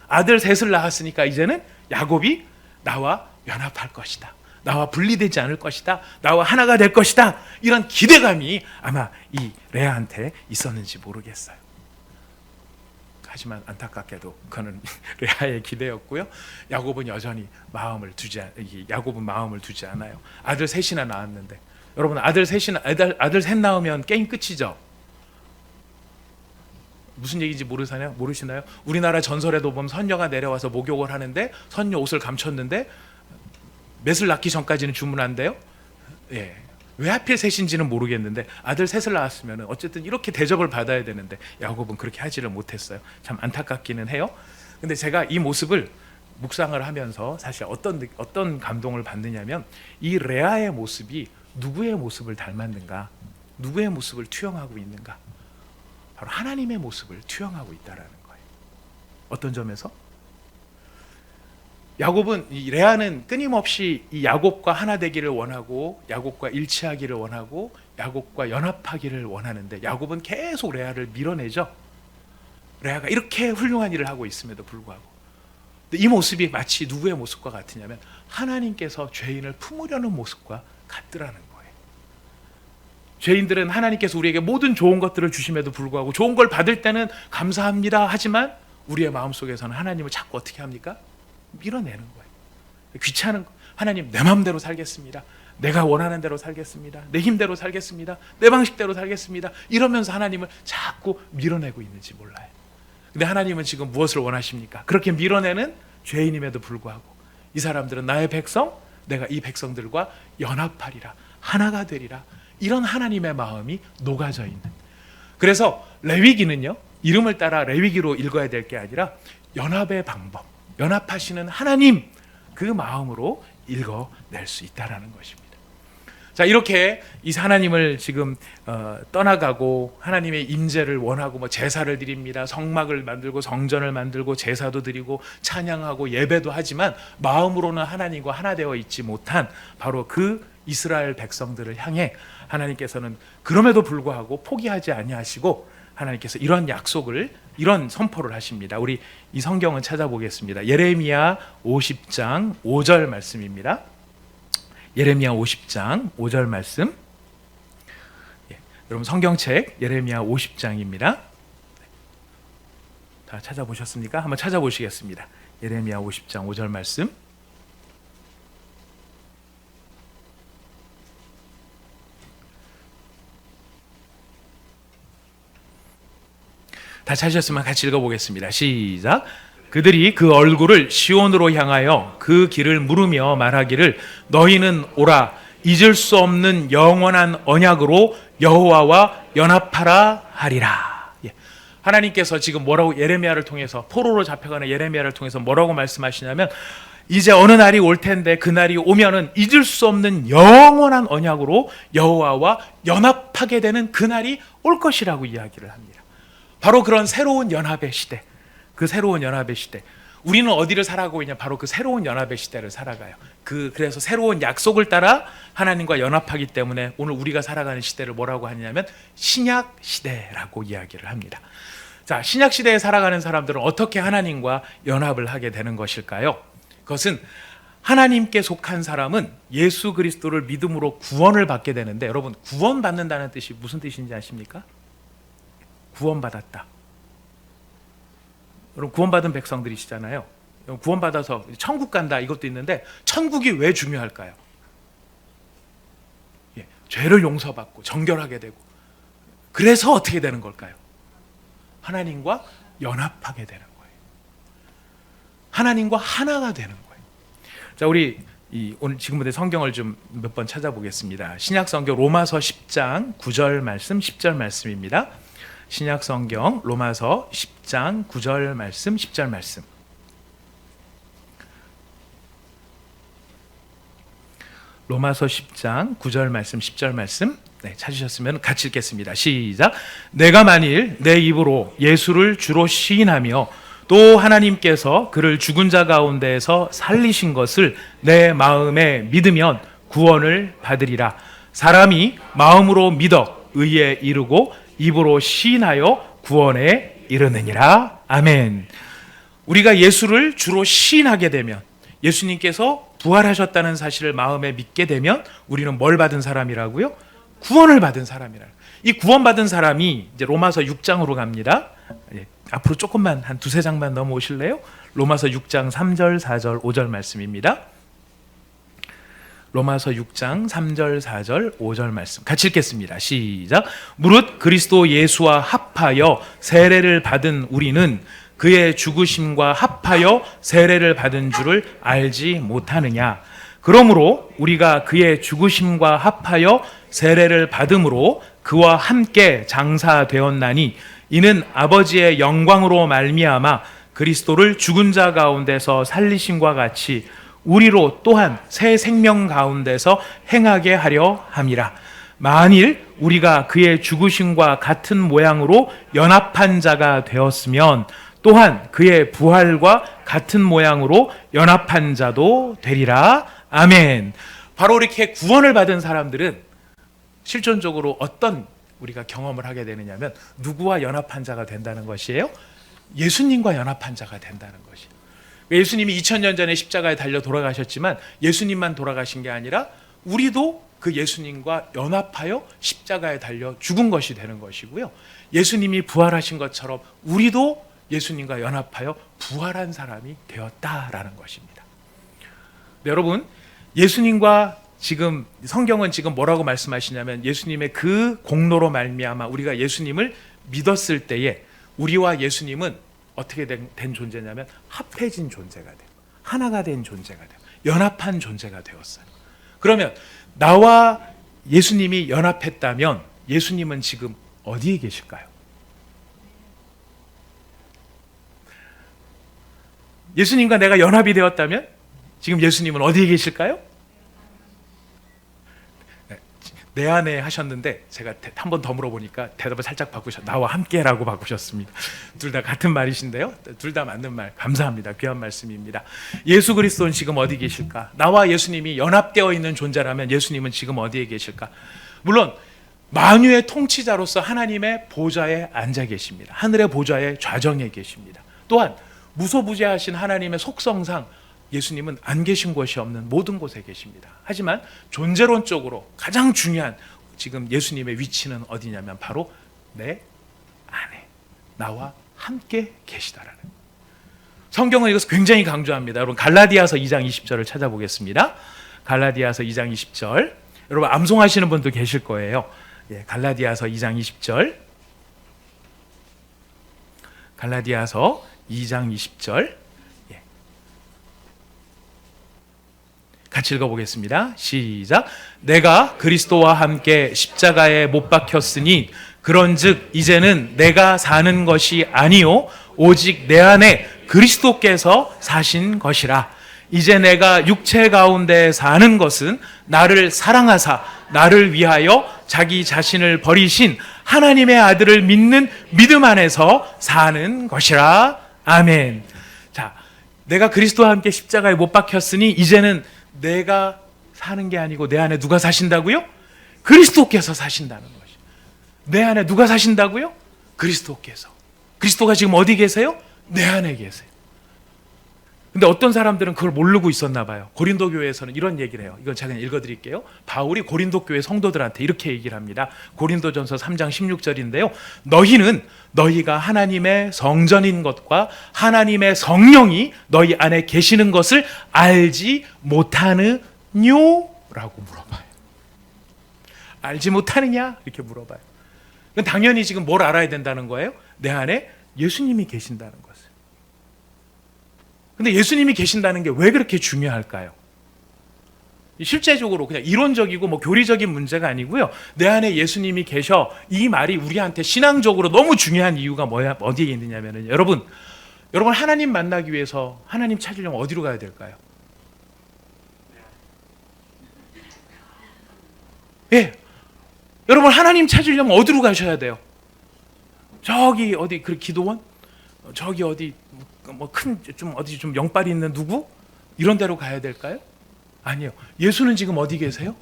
[SPEAKER 1] 아들 셋을 낳았으니까 이제는 야곱이 나와 연합할 것이다, 나와 분리되지 않을 것이다, 나와 하나가 될 것이다, 이런 기대감이 아마 이 레아한테 있었는지 모르겠어요. 하지만 안타깝게도 그는 레아의 기대였고요. 야곱은 여전히 마음을 두지 않아요. 아들 셋이나 낳았는데, 여러분 아들 셋 낳으면 게임 끝이죠. 무슨 얘기인지 모르시나요? 우리나라 전설에도 보면 선녀가 내려와서 목욕을 하는데 선녀 옷을 감췄는데 맷을 낳기 전까지는 주문한대요. 왜 하필 셋인지는 모르겠는데 아들 셋을 낳았으면 어쨌든 이렇게 대접을 받아야 되는데 야곱은 그렇게 하지를 못했어요. 참 안타깝기는 해요. 근데 제가 이 모습을 묵상을 하면서 사실 어떤 감동을 받느냐면, 이 레아의 모습이 누구의 모습을 닮았는가, 누구의 모습을 투영하고 있는가, 바로 하나님의 모습을 투영하고 있다라는 거예요. 어떤 점에서? 레아는 끊임없이 이 야곱과 하나 되기를 원하고, 야곱과 일치하기를 원하고, 야곱과 연합하기를 원하는데, 야곱은 계속 레아를 밀어내죠. 레아가 이렇게 훌륭한 일을 하고 있음에도 불구하고. 근데 이 모습이 마치 누구의 모습과 같으냐면 하나님께서 죄인을 품으려는 모습과 같더라는 거예요. 죄인들은 하나님께서 우리에게 모든 좋은 것들을 주심에도 불구하고 좋은 걸 받을 때는 감사합니다 하지만 우리의 마음속에서는 하나님을 자꾸 어떻게 합니까? 밀어내는 거예요. 귀찮은 거. 하나님, 내 마음대로 살겠습니다. 내가 원하는 대로 살겠습니다. 내 힘대로 살겠습니다. 내 방식대로 살겠습니다. 이러면서 하나님을 자꾸 밀어내고 있는지 몰라요. 근데 하나님은 지금 무엇을 원하십니까? 그렇게 밀어내는 죄인임에도 불구하고 이 사람들은 나의 백성, 내가 이 백성들과 연합하리라, 하나가 되리라, 이런 하나님의 마음이 녹아져 있는. 그래서 레위기는요, 이름을 따라 레위기로 읽어야 될 게 아니라 연합의 방법, 연합하시는 하나님, 그 마음으로 읽어낼 수 있다라는 것입니다. 자, 이렇게 이 하나님을 지금 떠나가고 하나님의 임재를 원하고 제사를 드립니다. 성막을 만들고 성전을 만들고 제사도 드리고 찬양하고 예배도 하지만 마음으로는 하나님과 하나 되어 있지 못한 바로 그 이스라엘 백성들을 향해 하나님께서는 그럼에도 불구하고 포기하지 아니하시고 하나님께서 이런 약속을, 이런 선포를 하십니다. 우리 이 성경은 찾아보겠습니다. 예레미야 50장 5절 말씀입니다. 예레미야 50장 5절 말씀 여러분 성경책 예레미야 50장입니다. 다 찾아보셨습니까? 한번 찾아보시겠습니다. 예레미야 50장 5절 말씀. 다 찾으셨으면 같이 읽어보겠습니다. 시작. 그들이 그 얼굴을 시온으로 향하여 그 길을 물으며 말하기를 너희는 오라 잊을 수 없는 영원한 언약으로 여호와와 연합하라 하리라. 하나님께서 지금 뭐라고 예레미야를 통해서 포로로 잡혀가는 예레미야를 통해서 뭐라고 말씀하시냐면 이제 어느 날이 올 텐데 그 날이 오면은 잊을 수 없는 영원한 언약으로 여호와와 연합하게 되는 그 날이 올 것이라고 이야기를 합니다. 바로 그런 새로운 연합의 시대, 그 새로운 연합의 시대. 우리는 어디를 살아가고 있냐? 바로 그 새로운 연합의 시대를 살아가요. 그래서 새로운 약속을 따라 하나님과 연합하기 때문에 오늘 우리가 살아가는 시대를 뭐라고 하냐면 신약 시대라고 이야기를 합니다. 자, 신약 시대에 살아가는 사람들은 어떻게 하나님과 연합을 하게 되는 것일까요? 그것은 하나님께 속한 사람은 예수 그리스도를 믿음으로 구원을 받게 되는데, 여러분 구원받는다는 뜻이 무슨 뜻인지 아십니까? 구원받았다. 여러분 구원받은 백성들이시잖아요. 구원받아서 천국 간다 이것도 있는데 천국이 왜 중요할까요? 죄를 용서받고 정결하게 되고, 그래서 어떻게 되는 걸까요? 하나님과 연합하게 되는 거예요. 하나님과 하나가 되는 거예요. 자, 우리 오늘 지금부터 성경을 좀 몇 번 찾아보겠습니다. 신약 성경 로마서 10장 9절 말씀 10절 말씀입니다. 신약 성경 로마서 10장 9절 말씀 10절 말씀. 로마서 10장 9절 말씀 10절 말씀. 네, 찾으셨으면 같이 읽겠습니다. 시작. 내가 만일 내 입으로 예수를 주로 시인하며 또 하나님께서 그를 죽은 자 가운데에서 살리신 것을 내 마음에 믿으면 구원을 받으리라. 사람이 마음으로 믿어 의에 이르고 입으로 시인하여 구원에 이르느니라. 아멘. 우리가 예수를 주로 시인하게 되면, 예수님께서 부활하셨다는 사실을 마음에 믿게 되면 우리는 뭘 받은 사람이라고요? 구원을 받은 사람이라. 이 구원받은 사람이 이제 로마서 6장으로 갑니다. 앞으로 조금만 한 두세 장만 넘어오실래요? 로마서 6장 3절 4절 5절 말씀입니다. 로마서 6장 3절 4절 5절 말씀 같이 읽겠습니다. 시작. 무릇 그리스도 예수와 합하여 세례를 받은 우리는 그의 죽으심과 합하여 세례를 받은 줄을 알지 못하느냐. 그러므로 우리가 그의 죽으심과 합하여 세례를 받음으로 그와 함께 장사되었나니 이는 아버지의 영광으로 말미암아 그리스도를 죽은 자 가운데서 살리심과 같이 우리로 또한 새 생명 가운데서 행하게 하려 함이라. 만일 우리가 그의 죽으심과 같은 모양으로 연합한 자가 되었으면 또한 그의 부활과 같은 모양으로 연합한 자도 되리라. 아멘. 바로 이렇게 구원을 받은 사람들은 실존적으로 어떤 우리가 경험을 하게 되느냐면 누구와 연합한 자가 된다는 것이에요? 예수님과 연합한 자가 된다는 것이에요. 예수님이 2000년 전에 십자가에 달려 돌아가셨지만 예수님만 돌아가신 게 아니라 우리도 그 예수님과 연합하여 십자가에 달려 죽은 것이 되는 것이고요. 예수님이 부활하신 것처럼 우리도 예수님과 연합하여 부활한 사람이 되었다라는 것입니다. 네, 여러분, 예수님과 지금 성경은 지금 뭐라고 말씀하시냐면 예수님의 그 공로로 말미암아 우리가 예수님을 믿었을 때에 우리와 예수님은 어떻게 된 존재냐면 합해진 존재가 돼요. 하나가 된 존재가 돼요. 연합한 존재가 되었어요. 그러면 나와 예수님이 연합했다면 예수님은 지금 어디에 계실까요? 예수님과 내가 연합이 되었다면 지금 예수님은 어디에 계실까요? 내 안에 하셨는데 제가 한 번 더 물어보니까 대답을 살짝 나와 함께라고 바꾸셨습니다. 둘 다 같은 말이신데요. 둘 다 맞는 말. 감사합니다. 귀한 말씀입니다. 예수 그리스도는 지금 어디 계실까? 나와 예수님이 연합되어 있는 존재라면 예수님은 지금 어디에 계실까? 물론 만유의 통치자로서 하나님의 보좌에 앉아 계십니다. 하늘의 보좌의 좌정에 계십니다. 또한 무소부재하신 하나님의 속성상 예수님은 안 계신 곳이 없는 모든 곳에 계십니다. 하지만 존재론적으로 가장 중요한 지금 예수님의 위치는 어디냐면 바로 내 안에 나와 함께 계시다라는. 성경은 이것을 굉장히 강조합니다. 여러분 갈라디아서 2장 20절을 찾아보겠습니다. 갈라디아서 2장 20절. 여러분 암송하시는 분도 계실 거예요. 갈라디아서 2장 20절. 갈라디아서 2장 20절. 같이 읽어보겠습니다. 시작. 내가 그리스도와 함께 십자가에 못 박혔으니 그런즉 이제는 내가 사는 것이 아니요 오직 내 안에 그리스도께서 사신 것이라. 이제 내가 육체 가운데 사는 것은 나를 사랑하사 나를 위하여 자기 자신을 버리신 하나님의 아들을 믿는 믿음 안에서 사는 것이라. 아멘. 자, 내가 그리스도와 함께 십자가에 못 박혔으니 이제는 내가 사는 게 아니고 내 안에 누가 사신다고요? 그리스도께서 사신다는 것이. 내 안에 누가 사신다고요? 그리스도께서. 그리스도가 지금 어디 계세요? 내 안에 계세요. 근데 어떤 사람들은 그걸 모르고 있었나 봐요. 고린도 교회에서는 이런 얘기를 해요. 이건 제가 그냥 읽어드릴게요. 바울이 고린도 교회 성도들한테 이렇게 얘기를 합니다. 고린도전서 3장 16절인데요. 너희는 너희가 하나님의 성전인 것과 하나님의 성령이 너희 안에 계시는 것을 알지 못하느뇨? 라고 물어봐요. 알지 못하느냐? 이렇게 물어봐요. 당연히 지금 뭘 알아야 된다는 거예요? 내 안에 예수님이 계신다는 것을. 근데 예수님이 계신다는 게 왜 그렇게 중요할까요? 실제적으로 그냥 이론적이고 뭐 교리적인 문제가 아니고요. 내 안에 예수님이 계셔. 이 말이 우리한테 신앙적으로 너무 중요한 이유가 뭐야? 어디에 있느냐면은 여러분 하나님 만나기 위해서 하나님 찾으려면 어디로 가야 될까요? 여러분 하나님 찾으려면 어디로 가셔야 돼요? 저기 어디 그 기도원? 저기 어디 뭐 큰 좀 어디 좀 영빨이 있는 누구? 이런 데로 가야 될까요? 아니요. 예수는 지금 어디 계세요?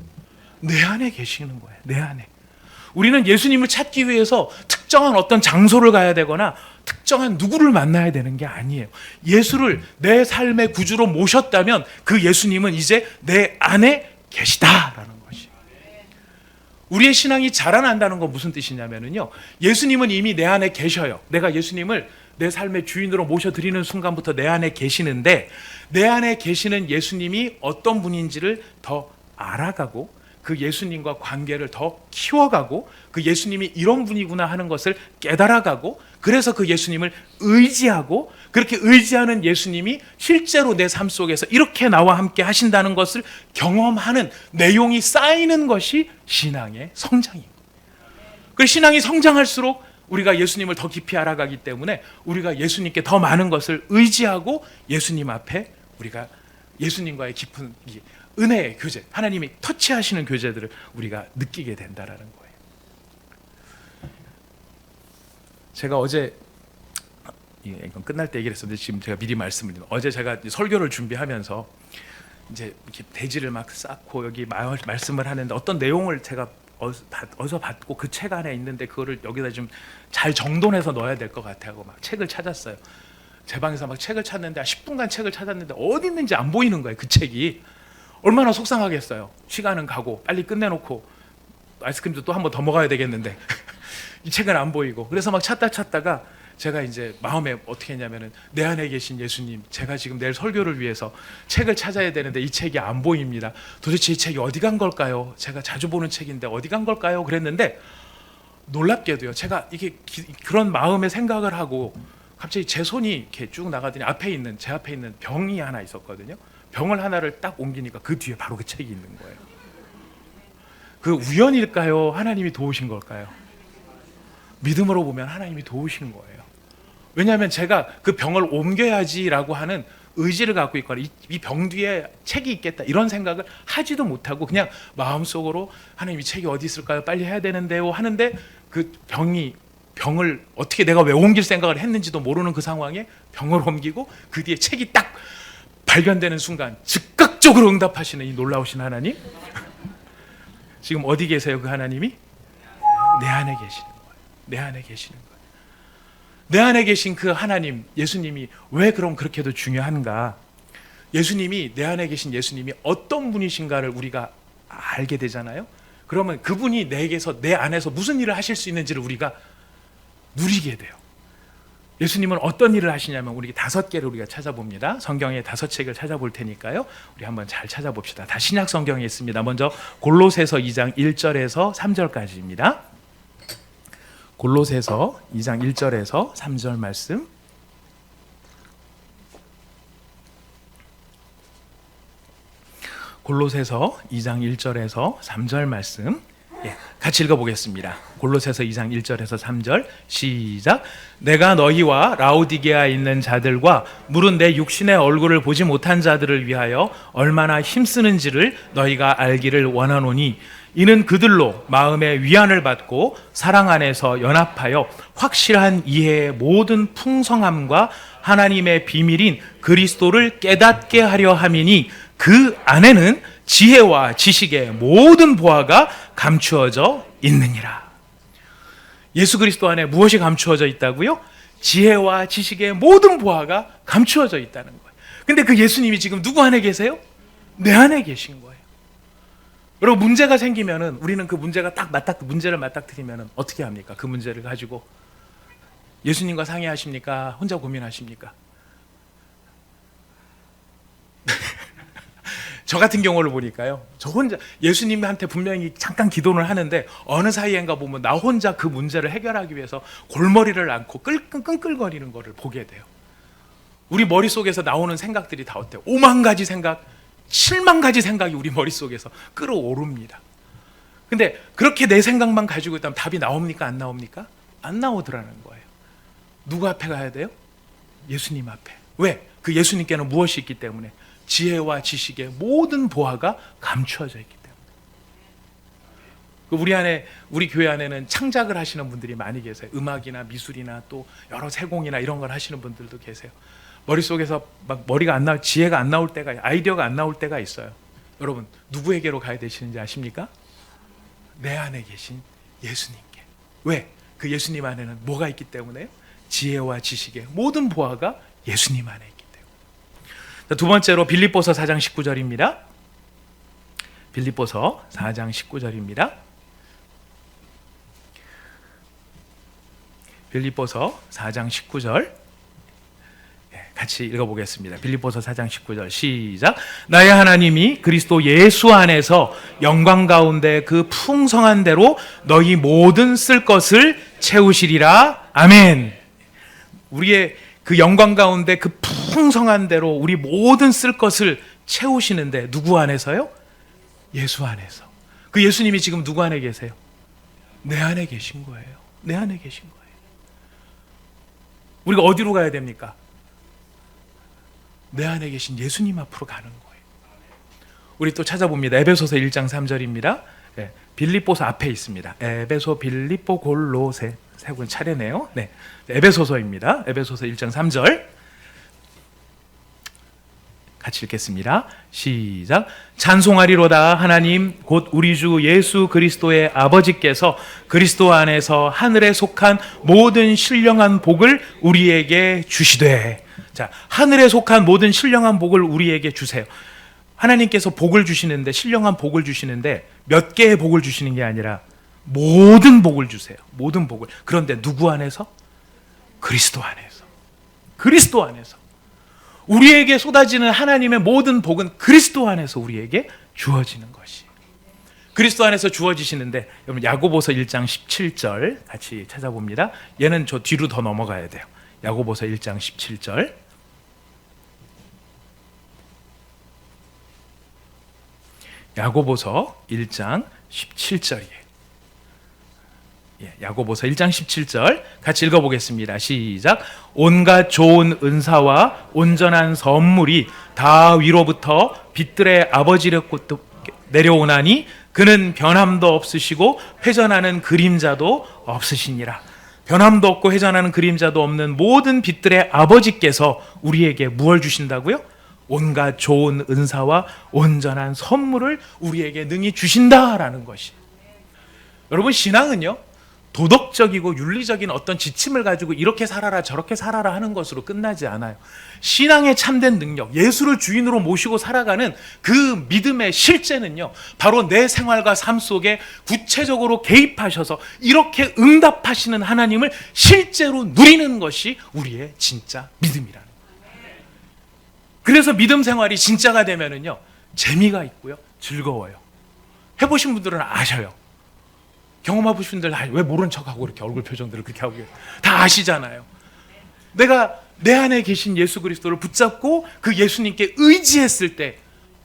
[SPEAKER 1] 내 안에 계시는 거예요. 내 안에. 우리는 예수님을 찾기 위해서 특정한 어떤 장소를 가야 되거나 특정한 누구를 만나야 되는 게 아니에요. 예수를 내 삶의 구주로 모셨다면 그 예수님은 이제 내 안에 계시다라는 것이에요. 우리의 신앙이 자라난다는 건 무슨 뜻이냐면요. 예수님은 이미 내 안에 계셔요. 내가 예수님을 내 삶의 주인으로 모셔드리는 순간부터 내 안에 계시는데 내 안에 계시는 예수님이 어떤 분인지를 더 알아가고 그 예수님과 관계를 더 키워가고 그 예수님이 이런 분이구나 하는 것을 깨달아가고 그래서 그 예수님을 의지하고 그렇게 의지하는 예수님이 실제로 내 삶 속에서 이렇게 나와 함께 하신다는 것을 경험하는 내용이 쌓이는 것이 신앙의 성장입니다. 그 신앙이 성장할수록 우리가 예수님을 더 깊이 알아가기 때문에 우리가 예수님께 더 많은 것을 의지하고 예수님 앞에 우리가 예수님과의 깊은 은혜의 교제, 하나님이 터치하시는 교제들을 우리가 느끼게 된다라는 거예요. 제가 어제 이건 끝날 때 얘기를 했었는데 지금 제가 미리 말씀을 드리면 어제 제가 설교를 준비하면서 이제 이렇게 대지를 막 쌓고 여기 말씀을 하는데 어떤 내용을 제가 어디서 받고 그 책 안에 있는데 그거를 여기다 좀 잘 정돈해서 넣어야 될 것 같아요. 막 책을 찾았어요. 제 방에서 막 책을 찾는데 10분간 책을 찾았는데 어디 있는지 안 보이는 거예요. 그 책이. 얼마나 속상하겠어요. 시간은 가고 빨리 끝내놓고 아이스크림도 또 한 번 더 먹어야 되겠는데 이 책은 안 보이고 그래서 막 찾다가 제가 이제 마음에 어떻게 했냐면은 내 안에 계신 예수님, 제가 지금 내일 설교를 위해서 책을 찾아야 되는데 이 책이 안 보입니다. 도대체 이 책이 어디 간 걸까요? 제가 자주 보는 책인데 어디 간 걸까요? 그랬는데 놀랍게도요. 제가 이게 그런 마음의 생각을 하고 갑자기 제 손이 이렇게 쭉 나가더니 제 앞에 있는 병이 하나 있었거든요. 병을 하나를 딱 옮기니까 그 뒤에 바로 그 책이 있는 거예요. 그 우연일까요? 하나님이 도우신 걸까요? 믿음으로 보면 하나님이 도우신 거예요. 왜냐하면 제가 그 병을 옮겨야지라고 하는 의지를 갖고 있거나 이 병 뒤에 책이 있겠다 이런 생각을 하지도 못하고 그냥 마음속으로 하나님 이 책이 어디 있을까요? 빨리 해야 되는데요 하는데 그 병을 어떻게 내가 왜 옮길 생각을 했는지도 모르는 그 상황에 병을 옮기고 그 뒤에 책이 딱 발견되는 순간 즉각적으로 응답하시는 이 놀라우신 하나님. 지금 어디 계세요? 그 하나님이 내 안에 계시는 거예요. 내 안에 계시는 거예요. 내 안에 계신 그 하나님, 예수님이 왜 그럼 그렇게도 중요한가? 내 안에 계신 예수님이 어떤 분이신가를 우리가 알게 되잖아요. 그러면 그분이 내게서, 내 안에서 무슨 일을 하실 수 있는지를 우리가 누리게 돼요. 예수님은 어떤 일을 하시냐면 우리 5개를 우리가 찾아봅니다. 성경에 5책을 찾아볼 테니까요. 우리 한번 잘 찾아봅시다. 다 신약 성경에 있습니다. 먼저 골로새서 2장 1절에서 3절까지입니다. 골로새서 2장 1절에서 3절 말씀. 골로새서 2장 1절에서 3절 말씀. 같이 읽어보겠습니다. 골로새서 2장 1절에서 3절 시작. 내가 너희와 라오디게아에 있는 자들과 물은 내 육신의 얼굴을 보지 못한 자들을 위하여 얼마나 힘쓰는지를 너희가 알기를 원하노니 이는 그들로 마음의 위안을 받고 사랑 안에서 연합하여 확실한 이해의 모든 풍성함과 하나님의 비밀인 그리스도를 깨닫게 하려 함이니 그 안에는 지혜와 지식의 모든 보화가 감추어져 있느니라. 예수 그리스도 안에 무엇이 감추어져 있다고요? 지혜와 지식의 모든 보화가 감추어져 있다는 거예요. 근데 그 예수님이 지금 누구 안에 계세요? 내 안에 계신 거예요. 여러분, 문제가 생기면은 우리는 그 문제가 문제를 맞닥뜨리면은 어떻게 합니까? 그 문제를 가지고 예수님과 상의하십니까? 혼자 고민하십니까? 저 같은 경우를 보니까요, 저 혼자 예수님한테 분명히 잠깐 기도를 하는데 어느 사이엔가 보면 나 혼자 그 문제를 해결하기 위해서 골머리를 앓고 끙끙거리는 거를 보게 돼요. 우리 머릿속에서 나오는 생각들이 다 어때요? 5만 가지 생각, 7만 가지 생각이 우리 머릿속에서 끌어오릅니다. 근데 그렇게 내 생각만 가지고 있다면 답이 나옵니까? 안 나옵니까? 안 나오더라는 거예요. 누구 앞에 가야 돼요? 예수님 앞에. 왜? 그 예수님께는 무엇이 있기 때문에? 지혜와 지식의 모든 보화가 감추어져 있기 때문에. 우리 교회 안에는 창작을 하시는 분들이 많이 계세요. 음악이나 미술이나 또 여러 세공이나 이런 걸 하시는 분들도 계세요. 머릿속에서 막 지혜가 안 나올 때가, 아이디어가 안 나올 때가 있어요. 여러분, 누구에게로 가야 되시는지 아십니까? 내 안에 계신 예수님께. 왜? 그 예수님 안에는 뭐가 있기 때문에요? 지혜와 지식의 모든 보화가 예수님 안에 있기 때문에. 두 번째로 빌립보서 4장 19절입니다. 빌립보서 4장 19절입니다. 빌립보서 4장 19절 같이 읽어보겠습니다. 빌립보서 4장 19절 시작. 나의 하나님이 그리스도 예수 안에서 영광 가운데 그 풍성한 대로 너희 모든 쓸 것을 채우시리라. 아멘. 우리의 그 영광 가운데 그 풍성한 대로 우리 모든 쓸 것을 채우시는데 누구 안에서요? 예수 안에서. 그 예수님이 지금 누구 안에 계세요? 내 안에 계신 거예요. 내 안에 계신 거예요. 우리가 어디로 가야 됩니까? 내 안에 계신 예수님 앞으로 가는 거예요. 우리 또 찾아봅니다. 에베소서 1장 3절입니다. 빌립보서 앞에 있습니다. 에베소, 빌립보, 골로새 세 군 차례네요. 네, 에베소서입니다. 에베소서 1장 3절 같이 읽겠습니다. 시작. 찬송하리로다 하나님 곧 우리 주 예수 그리스도의 아버지께서 그리스도 안에서 하늘에 속한 모든 신령한 복을 우리에게 주시되. 자, 하늘에 속한 모든 신령한 복을 우리에게 주세요. 하나님께서 복을 주시는데, 신령한 복을 주시는데 몇 개의 복을 주시는 게 아니라 모든 복을 주세요. 모든 복을. 그런데 누구 안에서? 그리스도 안에서. 그리스도 안에서. 우리에게 쏟아지는 하나님의 모든 복은 그리스도 안에서 우리에게 주어지는 것이. 그리스도 안에서 주어지시는데, 여러분 야고보서 1장 17절 같이 찾아봅니다. 얘는 저 뒤로 더 넘어가야 돼요. 야고보서 1장 17절. 야고보서 1장 17절이에요. 야고보서 1장 17절 같이 읽어보겠습니다. 시작. 온갖 좋은 은사와 온전한 선물이 다 위로부터 빛들의 아버지로부터 내려오나니 그는 변함도 없으시고 회전하는 그림자도 없으시니라. 변함도 없고 회전하는 그림자도 없는 모든 빛들의 아버지께서 우리에게 무엇을 주신다고요? 온갖 좋은 은사와 온전한 선물을 우리에게 능히 주신다라는 것이. 여러분, 신앙은요, 도덕적이고 윤리적인 어떤 지침을 가지고 이렇게 살아라 저렇게 살아라 하는 것으로 끝나지 않아요. 신앙의 참된 능력, 예수를 주인으로 모시고 살아가는 그 믿음의 실제는요, 바로 내 생활과 삶 속에 구체적으로 개입하셔서 이렇게 응답하시는 하나님을 실제로 누리는 것이 우리의 진짜 믿음이라는 거예요. 그래서 믿음 생활이 진짜가 되면은요, 재미가 있고요, 즐거워요. 해보신 분들은 아셔요. 경험해보신 분들 왜 모른 척하고 이렇게 얼굴 표정들을 그렇게 하고 다 아시잖아요. 내가 내 안에 계신 예수 그리스도를 붙잡고 그 예수님께 의지했을 때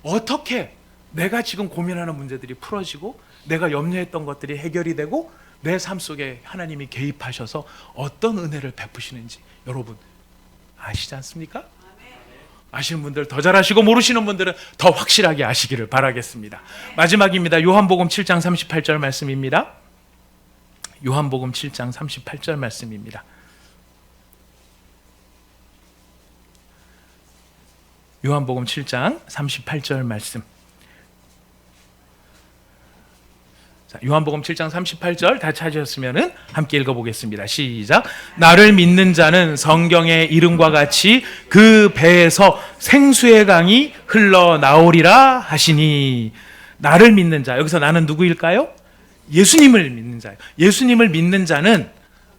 [SPEAKER 1] 어떻게 내가 지금 고민하는 문제들이 풀어지고 내가 염려했던 것들이 해결이 되고 내 삶 속에 하나님이 개입하셔서 어떤 은혜를 베푸시는지 여러분 아시지 않습니까? 아시는 분들 더 잘 아시고 모르시는 분들은 더 확실하게 아시기를 바라겠습니다. 마지막입니다. 요한복음 7장 38절 말씀입니다. 요한복음 7장 38절 말씀입니다. 요한복음 7장 38절 말씀. 자, 요한복음 7장 38절 다 찾으셨으면 함께 읽어보겠습니다. 시작. 나를 믿는 자는 성경의 이름과 같이 그 배에서 생수의 강이 흘러나오리라 하시니. 나를 믿는 자, 여기서 나는 누구일까요? 예수님을 믿는 자예요. 예수님을 믿는 자는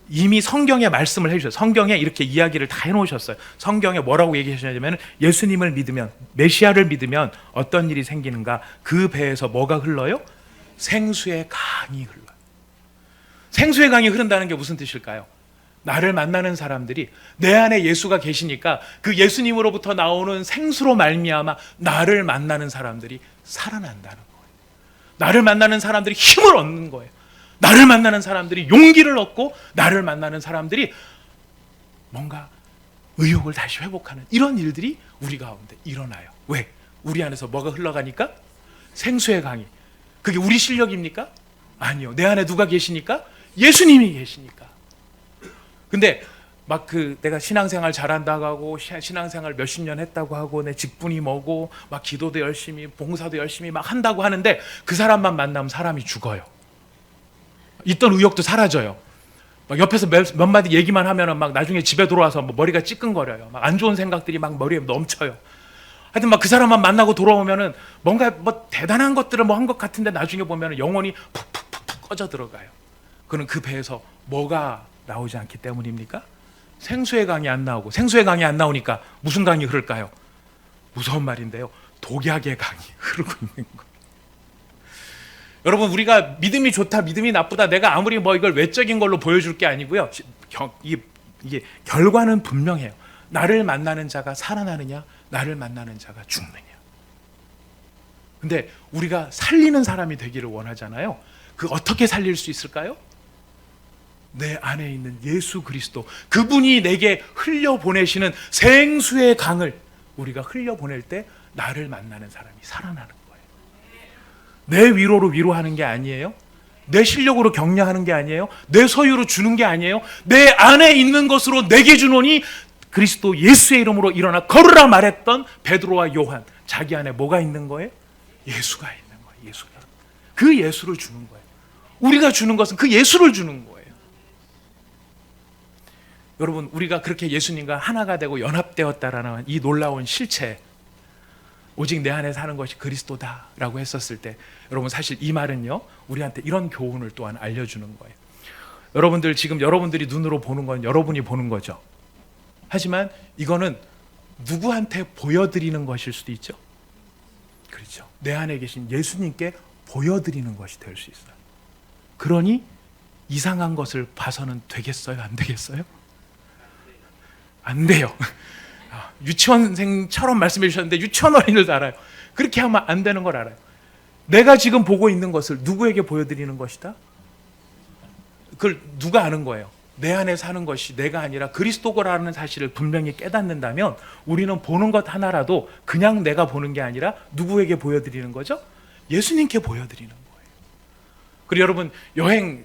[SPEAKER 1] 이미 성경에 말씀을 해주셨어요. 성경에 이렇게 이야기를 다 해놓으셨어요. 성경에 뭐라고 얘기하셨냐면 예수님을 믿으면, 메시아를 믿으면 어떤 일이 생기는가? 그 배에서 뭐가 흘러요? 생수의 강이 흘러요. 생수의 강이 흐른다는 게 무슨 뜻일까요? 나를 만나는 사람들이 내 안에 예수가 계시니까 그 예수님으로부터 나오는 생수로 말미암아 나를 만나는 사람들이 살아난다는 거예요. 나를 만나는 사람들이 힘을 얻는 거예요. 나를 만나는 사람들이 용기를 얻고 나를 만나는 사람들이 뭔가 의욕을 다시 회복하는 이런 일들이 우리 가운데 일어나요. 왜? 우리 안에서 뭐가 흘러가니까? 생수의 강이. 그게 우리 실력입니까? 아니요. 내 안에 누가 계시니까? 예수님이 계시니까. 근데 막 내가 신앙생활 잘한다고 하고 신앙생활 몇십 년 했다고 하고 내 직분이 뭐고 막 기도도 열심히 봉사도 열심히 막 한다고 하는데 그 사람만 만나면 사람이 죽어요. 있던 의욕도 사라져요. 막 옆에서 몇 마디 얘기만 하면은 막 나중에 집에 돌아와서 뭐 머리가 찌끈거려요. 막 안 좋은 생각들이 막 머리에 넘쳐요. 하여튼 막 그 사람만 만나고 돌아오면은 뭔가 뭐 대단한 것들을 뭐 한 것 같은데 나중에 보면은 영혼이 푹푹푹푹 꺼져 들어가요. 그는 그 배에서 뭐가 나오지 않기 때문입니까? 생수의 강이 안 나오고, 생수의 강이 안 나오니까 무슨 강이 흐를까요? 무서운 말인데요, 독약의 강이 흐르고 있는 거예요. 여러분, 우리가 믿음이 좋다, 믿음이 나쁘다, 내가 아무리 뭐 이걸 외적인 걸로 보여줄 게 아니고요, 이게 결과는 분명해요. 나를 만나는 자가 살아나느냐, 나를 만나는 자가 죽느냐. 근데 우리가 살리는 사람이 되기를 원하잖아요. 그 어떻게 살릴 수 있을까요? 내 안에 있는 예수 그리스도, 그분이 내게 흘려보내시는 생수의 강을 우리가 흘려보낼 때 나를 만나는 사람이 살아나는 거예요. 내 위로로 위로하는 게 아니에요. 내 실력으로 격려하는 게 아니에요. 내 소유로 주는 게 아니에요. 내 안에 있는 것으로 내게 주노니 그리스도 예수의 이름으로 일어나 걸으라 말했던 베드로와 요한, 자기 안에 뭐가 있는 거예요? 예수가 있는 거예요. 예수가. 그 예수를 주는 거예요. 우리가 주는 것은 그 예수를 주는 거예요. 여러분, 우리가 그렇게 예수님과 하나가 되고 연합되었다라는 이 놀라운 실체, 오직 내 안에 사는 것이 그리스도다라고 했었을 때, 여러분 사실 이 말은요, 우리한테 이런 교훈을 또한 알려주는 거예요. 여러분들 지금 여러분들이 눈으로 보는 건 여러분이 보는 거죠. 하지만 이거는 누구한테 보여드리는 것일 수도 있죠. 그렇죠. 내 안에 계신 예수님께 보여드리는 것이 될 수 있어요. 그러니 이상한 것을 봐서는 되겠어요? 안 되겠어요? 안 돼요. 유치원생처럼 말씀해 주셨는데 유치원 어린이들도 알아요. 그렇게 하면 안 되는 걸 알아요. 내가 지금 보고 있는 것을 누구에게 보여드리는 것이다? 그걸 누가 아는 거예요? 내 안에 사는 것이 내가 아니라 그리스도라는 사실을 분명히 깨닫는다면 우리는 보는 것 하나라도 그냥 내가 보는 게 아니라 누구에게 보여드리는 거죠? 예수님께 보여드리는 거예요. 그리고 여러분, 여행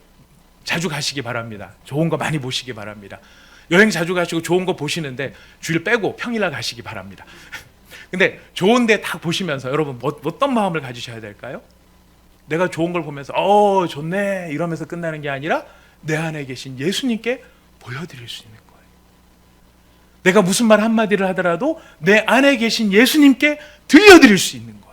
[SPEAKER 1] 자주 가시기 바랍니다. 좋은 거 많이 보시기 바랍니다. 여행 자주 가시고 좋은 거 보시는데 주일 빼고 평일날 가시기 바랍니다. 근데 좋은 데 딱 보시면서 여러분 어떤 마음을 가지셔야 될까요? 내가 좋은 걸 보면서 좋네 이러면서 끝나는 게 아니라 내 안에 계신 예수님께 보여드릴 수 있는 거예요. 내가 무슨 말 한마디를 하더라도 내 안에 계신 예수님께 들려드릴 수 있는 거예요.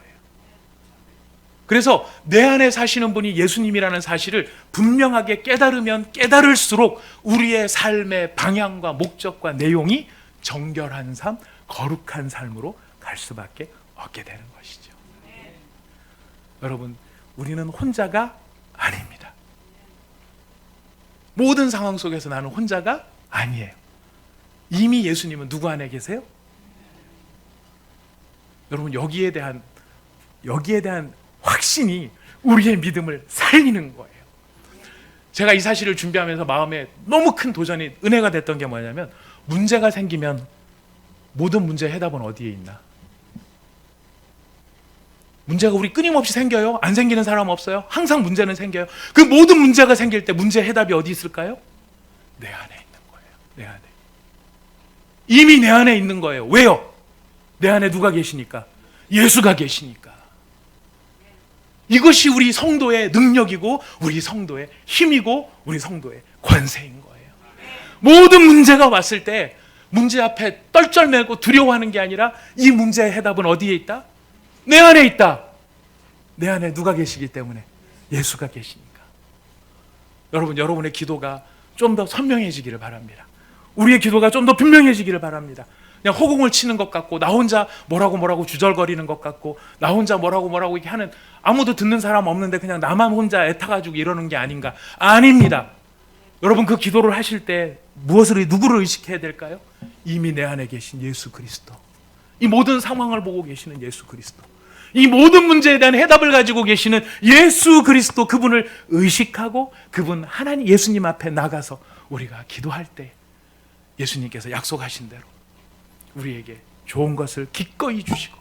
[SPEAKER 1] 그래서 내 안에 사시는 분이 예수님이라는 사실을 분명하게 깨달으면 깨달을수록 우리의 삶의 방향과 목적과 내용이 정결한 삶, 거룩한 삶으로 갈 수밖에 없게 되는 것이죠. 여러분, 우리는 혼자가 아닙니다. 모든 상황 속에서 나는 혼자가 아니에요. 이미 예수님은 누구 안에 계세요? 여러분, 여기에 대한 확신이 우리의 믿음을 살리는 거예요. 제가 이 사실을 준비하면서 마음에 너무 큰 도전이, 은혜가 됐던 게 뭐냐면, 문제가 생기면 모든 문제의 해답은 어디에 있나? 문제가 우리 끊임없이 생겨요? 안 생기는 사람 없어요? 항상 문제는 생겨요. 그 모든 문제가 생길 때 문제의 해답이 어디 있을까요? 내 안에 있는 거예요. 내 안에. 이미 내 안에 있는 거예요. 왜요? 내 안에 누가 계시니까? 예수가 계시니까. 이것이 우리 성도의 능력이고 우리 성도의 힘이고 우리 성도의 권세인 거예요. 모든 문제가 왔을 때 문제 앞에 떨쩔매고 두려워하는 게 아니라 이 문제의 해답은 어디에 있다? 내 안에 있다. 내 안에 누가 계시기 때문에? 예수가 계시니까. 여러분, 여러분의 기도가 좀 더 선명해지기를 바랍니다. 우리의 기도가 좀 더 분명해지기를 바랍니다. 그냥 허공을 치는 것 같고, 나 혼자 뭐라고 주절거리는 것 같고, 나 혼자 뭐라고 이렇게 하는, 아무도 듣는 사람 없는데 그냥 나만 혼자 애타가지고 이러는 게 아닌가? 아닙니다. 여러분, 그 기도를 하실 때 누구를 의식해야 될까요? 이미 내 안에 계신 예수 그리스도, 이 모든 상황을 보고 계시는 예수 그리스도, 이 모든 문제에 대한 해답을 가지고 계시는 예수 그리스도, 그분을 의식하고 그분 하나님 예수님 앞에 나가서 우리가 기도할 때 예수님께서 약속하신 대로 우리에게 좋은 것을 기꺼이 주시고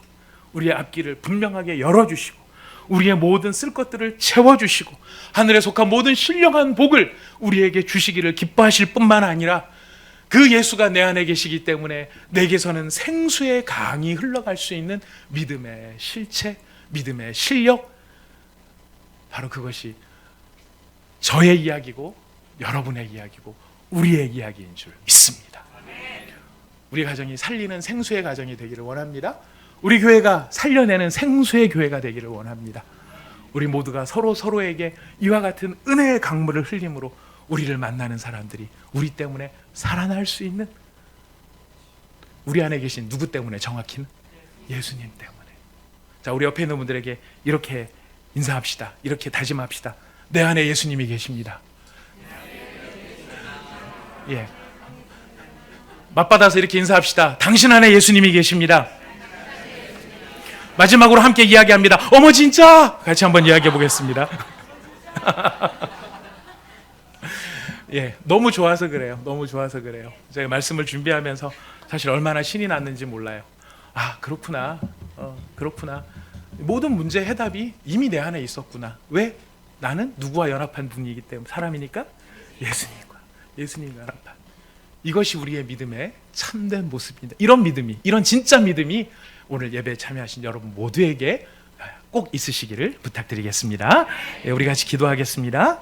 [SPEAKER 1] 우리의 앞길을 분명하게 열어주시고 우리의 모든 쓸 것들을 채워주시고 하늘에 속한 모든 신령한 복을 우리에게 주시기를 기뻐하실 뿐만 아니라, 그 예수가 내 안에 계시기 때문에 내게서는 생수의 강이 흘러갈 수 있는 믿음의 실체, 믿음의 실력, 바로 그것이 저의 이야기고 여러분의 이야기고 우리의 이야기인 줄 믿습니다. 우리 가정이 살리는 생수의 가정이 되기를 원합니다. 우리 교회가 살려내는 생수의 교회가 되기를 원합니다. 우리 모두가 서로에게 이와 같은 은혜의 강물을 흘림으로 우리를 만나는 사람들이 우리 때문에 살아날 수 있는, 우리 안에 계신 누구 때문에? 정확히는 예수님 때문에. 자, 우리 옆에 있는 분들에게 이렇게 인사합시다. 이렇게 다짐합시다. 내 안에 예수님이 계십니다. 예. 맞받아서 이렇게 인사합시다. 당신 안에 예수님이 계십니다. 마지막으로 함께 이야기합니다. 어머 진짜! 같이 한번 이야기해 보겠습니다. 예, 너무 좋아서 그래요. 너무 좋아서 그래요. 제가 말씀을 준비하면서 사실 얼마나 신이 났는지 몰라요. 아, 그렇구나. 그렇구나. 모든 문제의 해답이 이미 내 안에 있었구나. 왜? 나는 누구와 연합한 분이기 때문에, 사람이니까 예수님과 연합한. 이것이 우리의 믿음의 참된 모습입니다. 이런 믿음이, 이런 진짜 믿음이 오늘 예배에 참여하신 여러분 모두에게 꼭 있으시기를 부탁드리겠습니다. 예, 우리 같이 기도하겠습니다.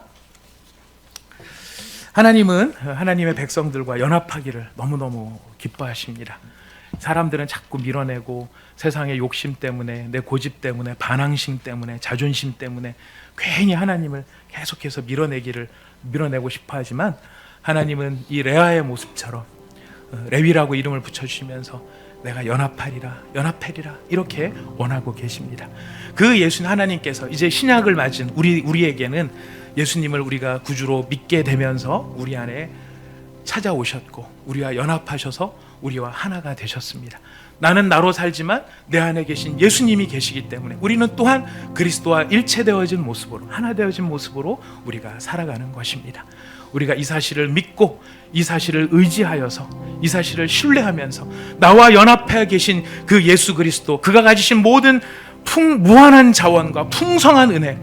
[SPEAKER 1] 하나님은 하나님의 백성들과 연합하기를 너무너무 기뻐하십니다. 사람들은 자꾸 밀어내고 세상의 욕심 때문에, 내 고집 때문에, 반항심 때문에, 자존심 때문에 괜히 하나님을 계속해서 밀어내고 싶어 하지만, 하나님은 이 레아의 모습처럼 레위라고 이름을 붙여주시면서 내가 연합하리라 이렇게 원하고 계십니다. 그 예수님 하나님께서 이제 신약을 맞은 우리에게는 예수님을 우리가 구주로 믿게 되면서 우리 안에 찾아오셨고 우리와 연합하셔서 우리와 하나가 되셨습니다. 나는 나로 살지만 내 안에 계신 예수님이 계시기 때문에 우리는 또한 그리스도와 일체되어진 모습으로, 하나 되어진 모습으로 우리가 살아가는 것입니다. 우리가 이 사실을 믿고 이 사실을 의지하여서 이 사실을 신뢰하면서 나와 연합해 계신 그 예수 그리스도, 그가 가지신 모든 무한한 자원과 풍성한 은혜,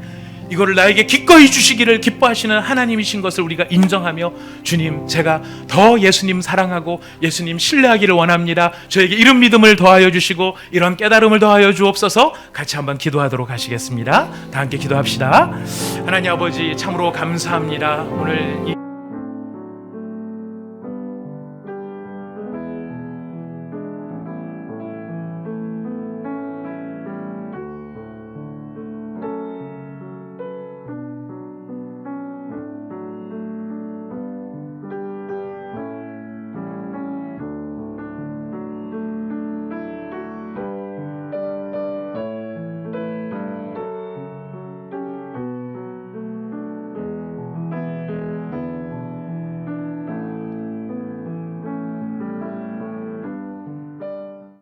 [SPEAKER 1] 이거를 나에게 기꺼이 주시기를 기뻐하시는 하나님이신 것을 우리가 인정하며, 주님, 제가 더 예수님 사랑하고 예수님 신뢰하기를 원합니다. 저에게 이런 믿음을 더하여 주시고 이런 깨달음을 더하여 주옵소서. 같이 한번 기도하도록 하시겠습니다. 다 함께 기도합시다. 하나님 아버지, 참으로 감사합니다. 오늘 이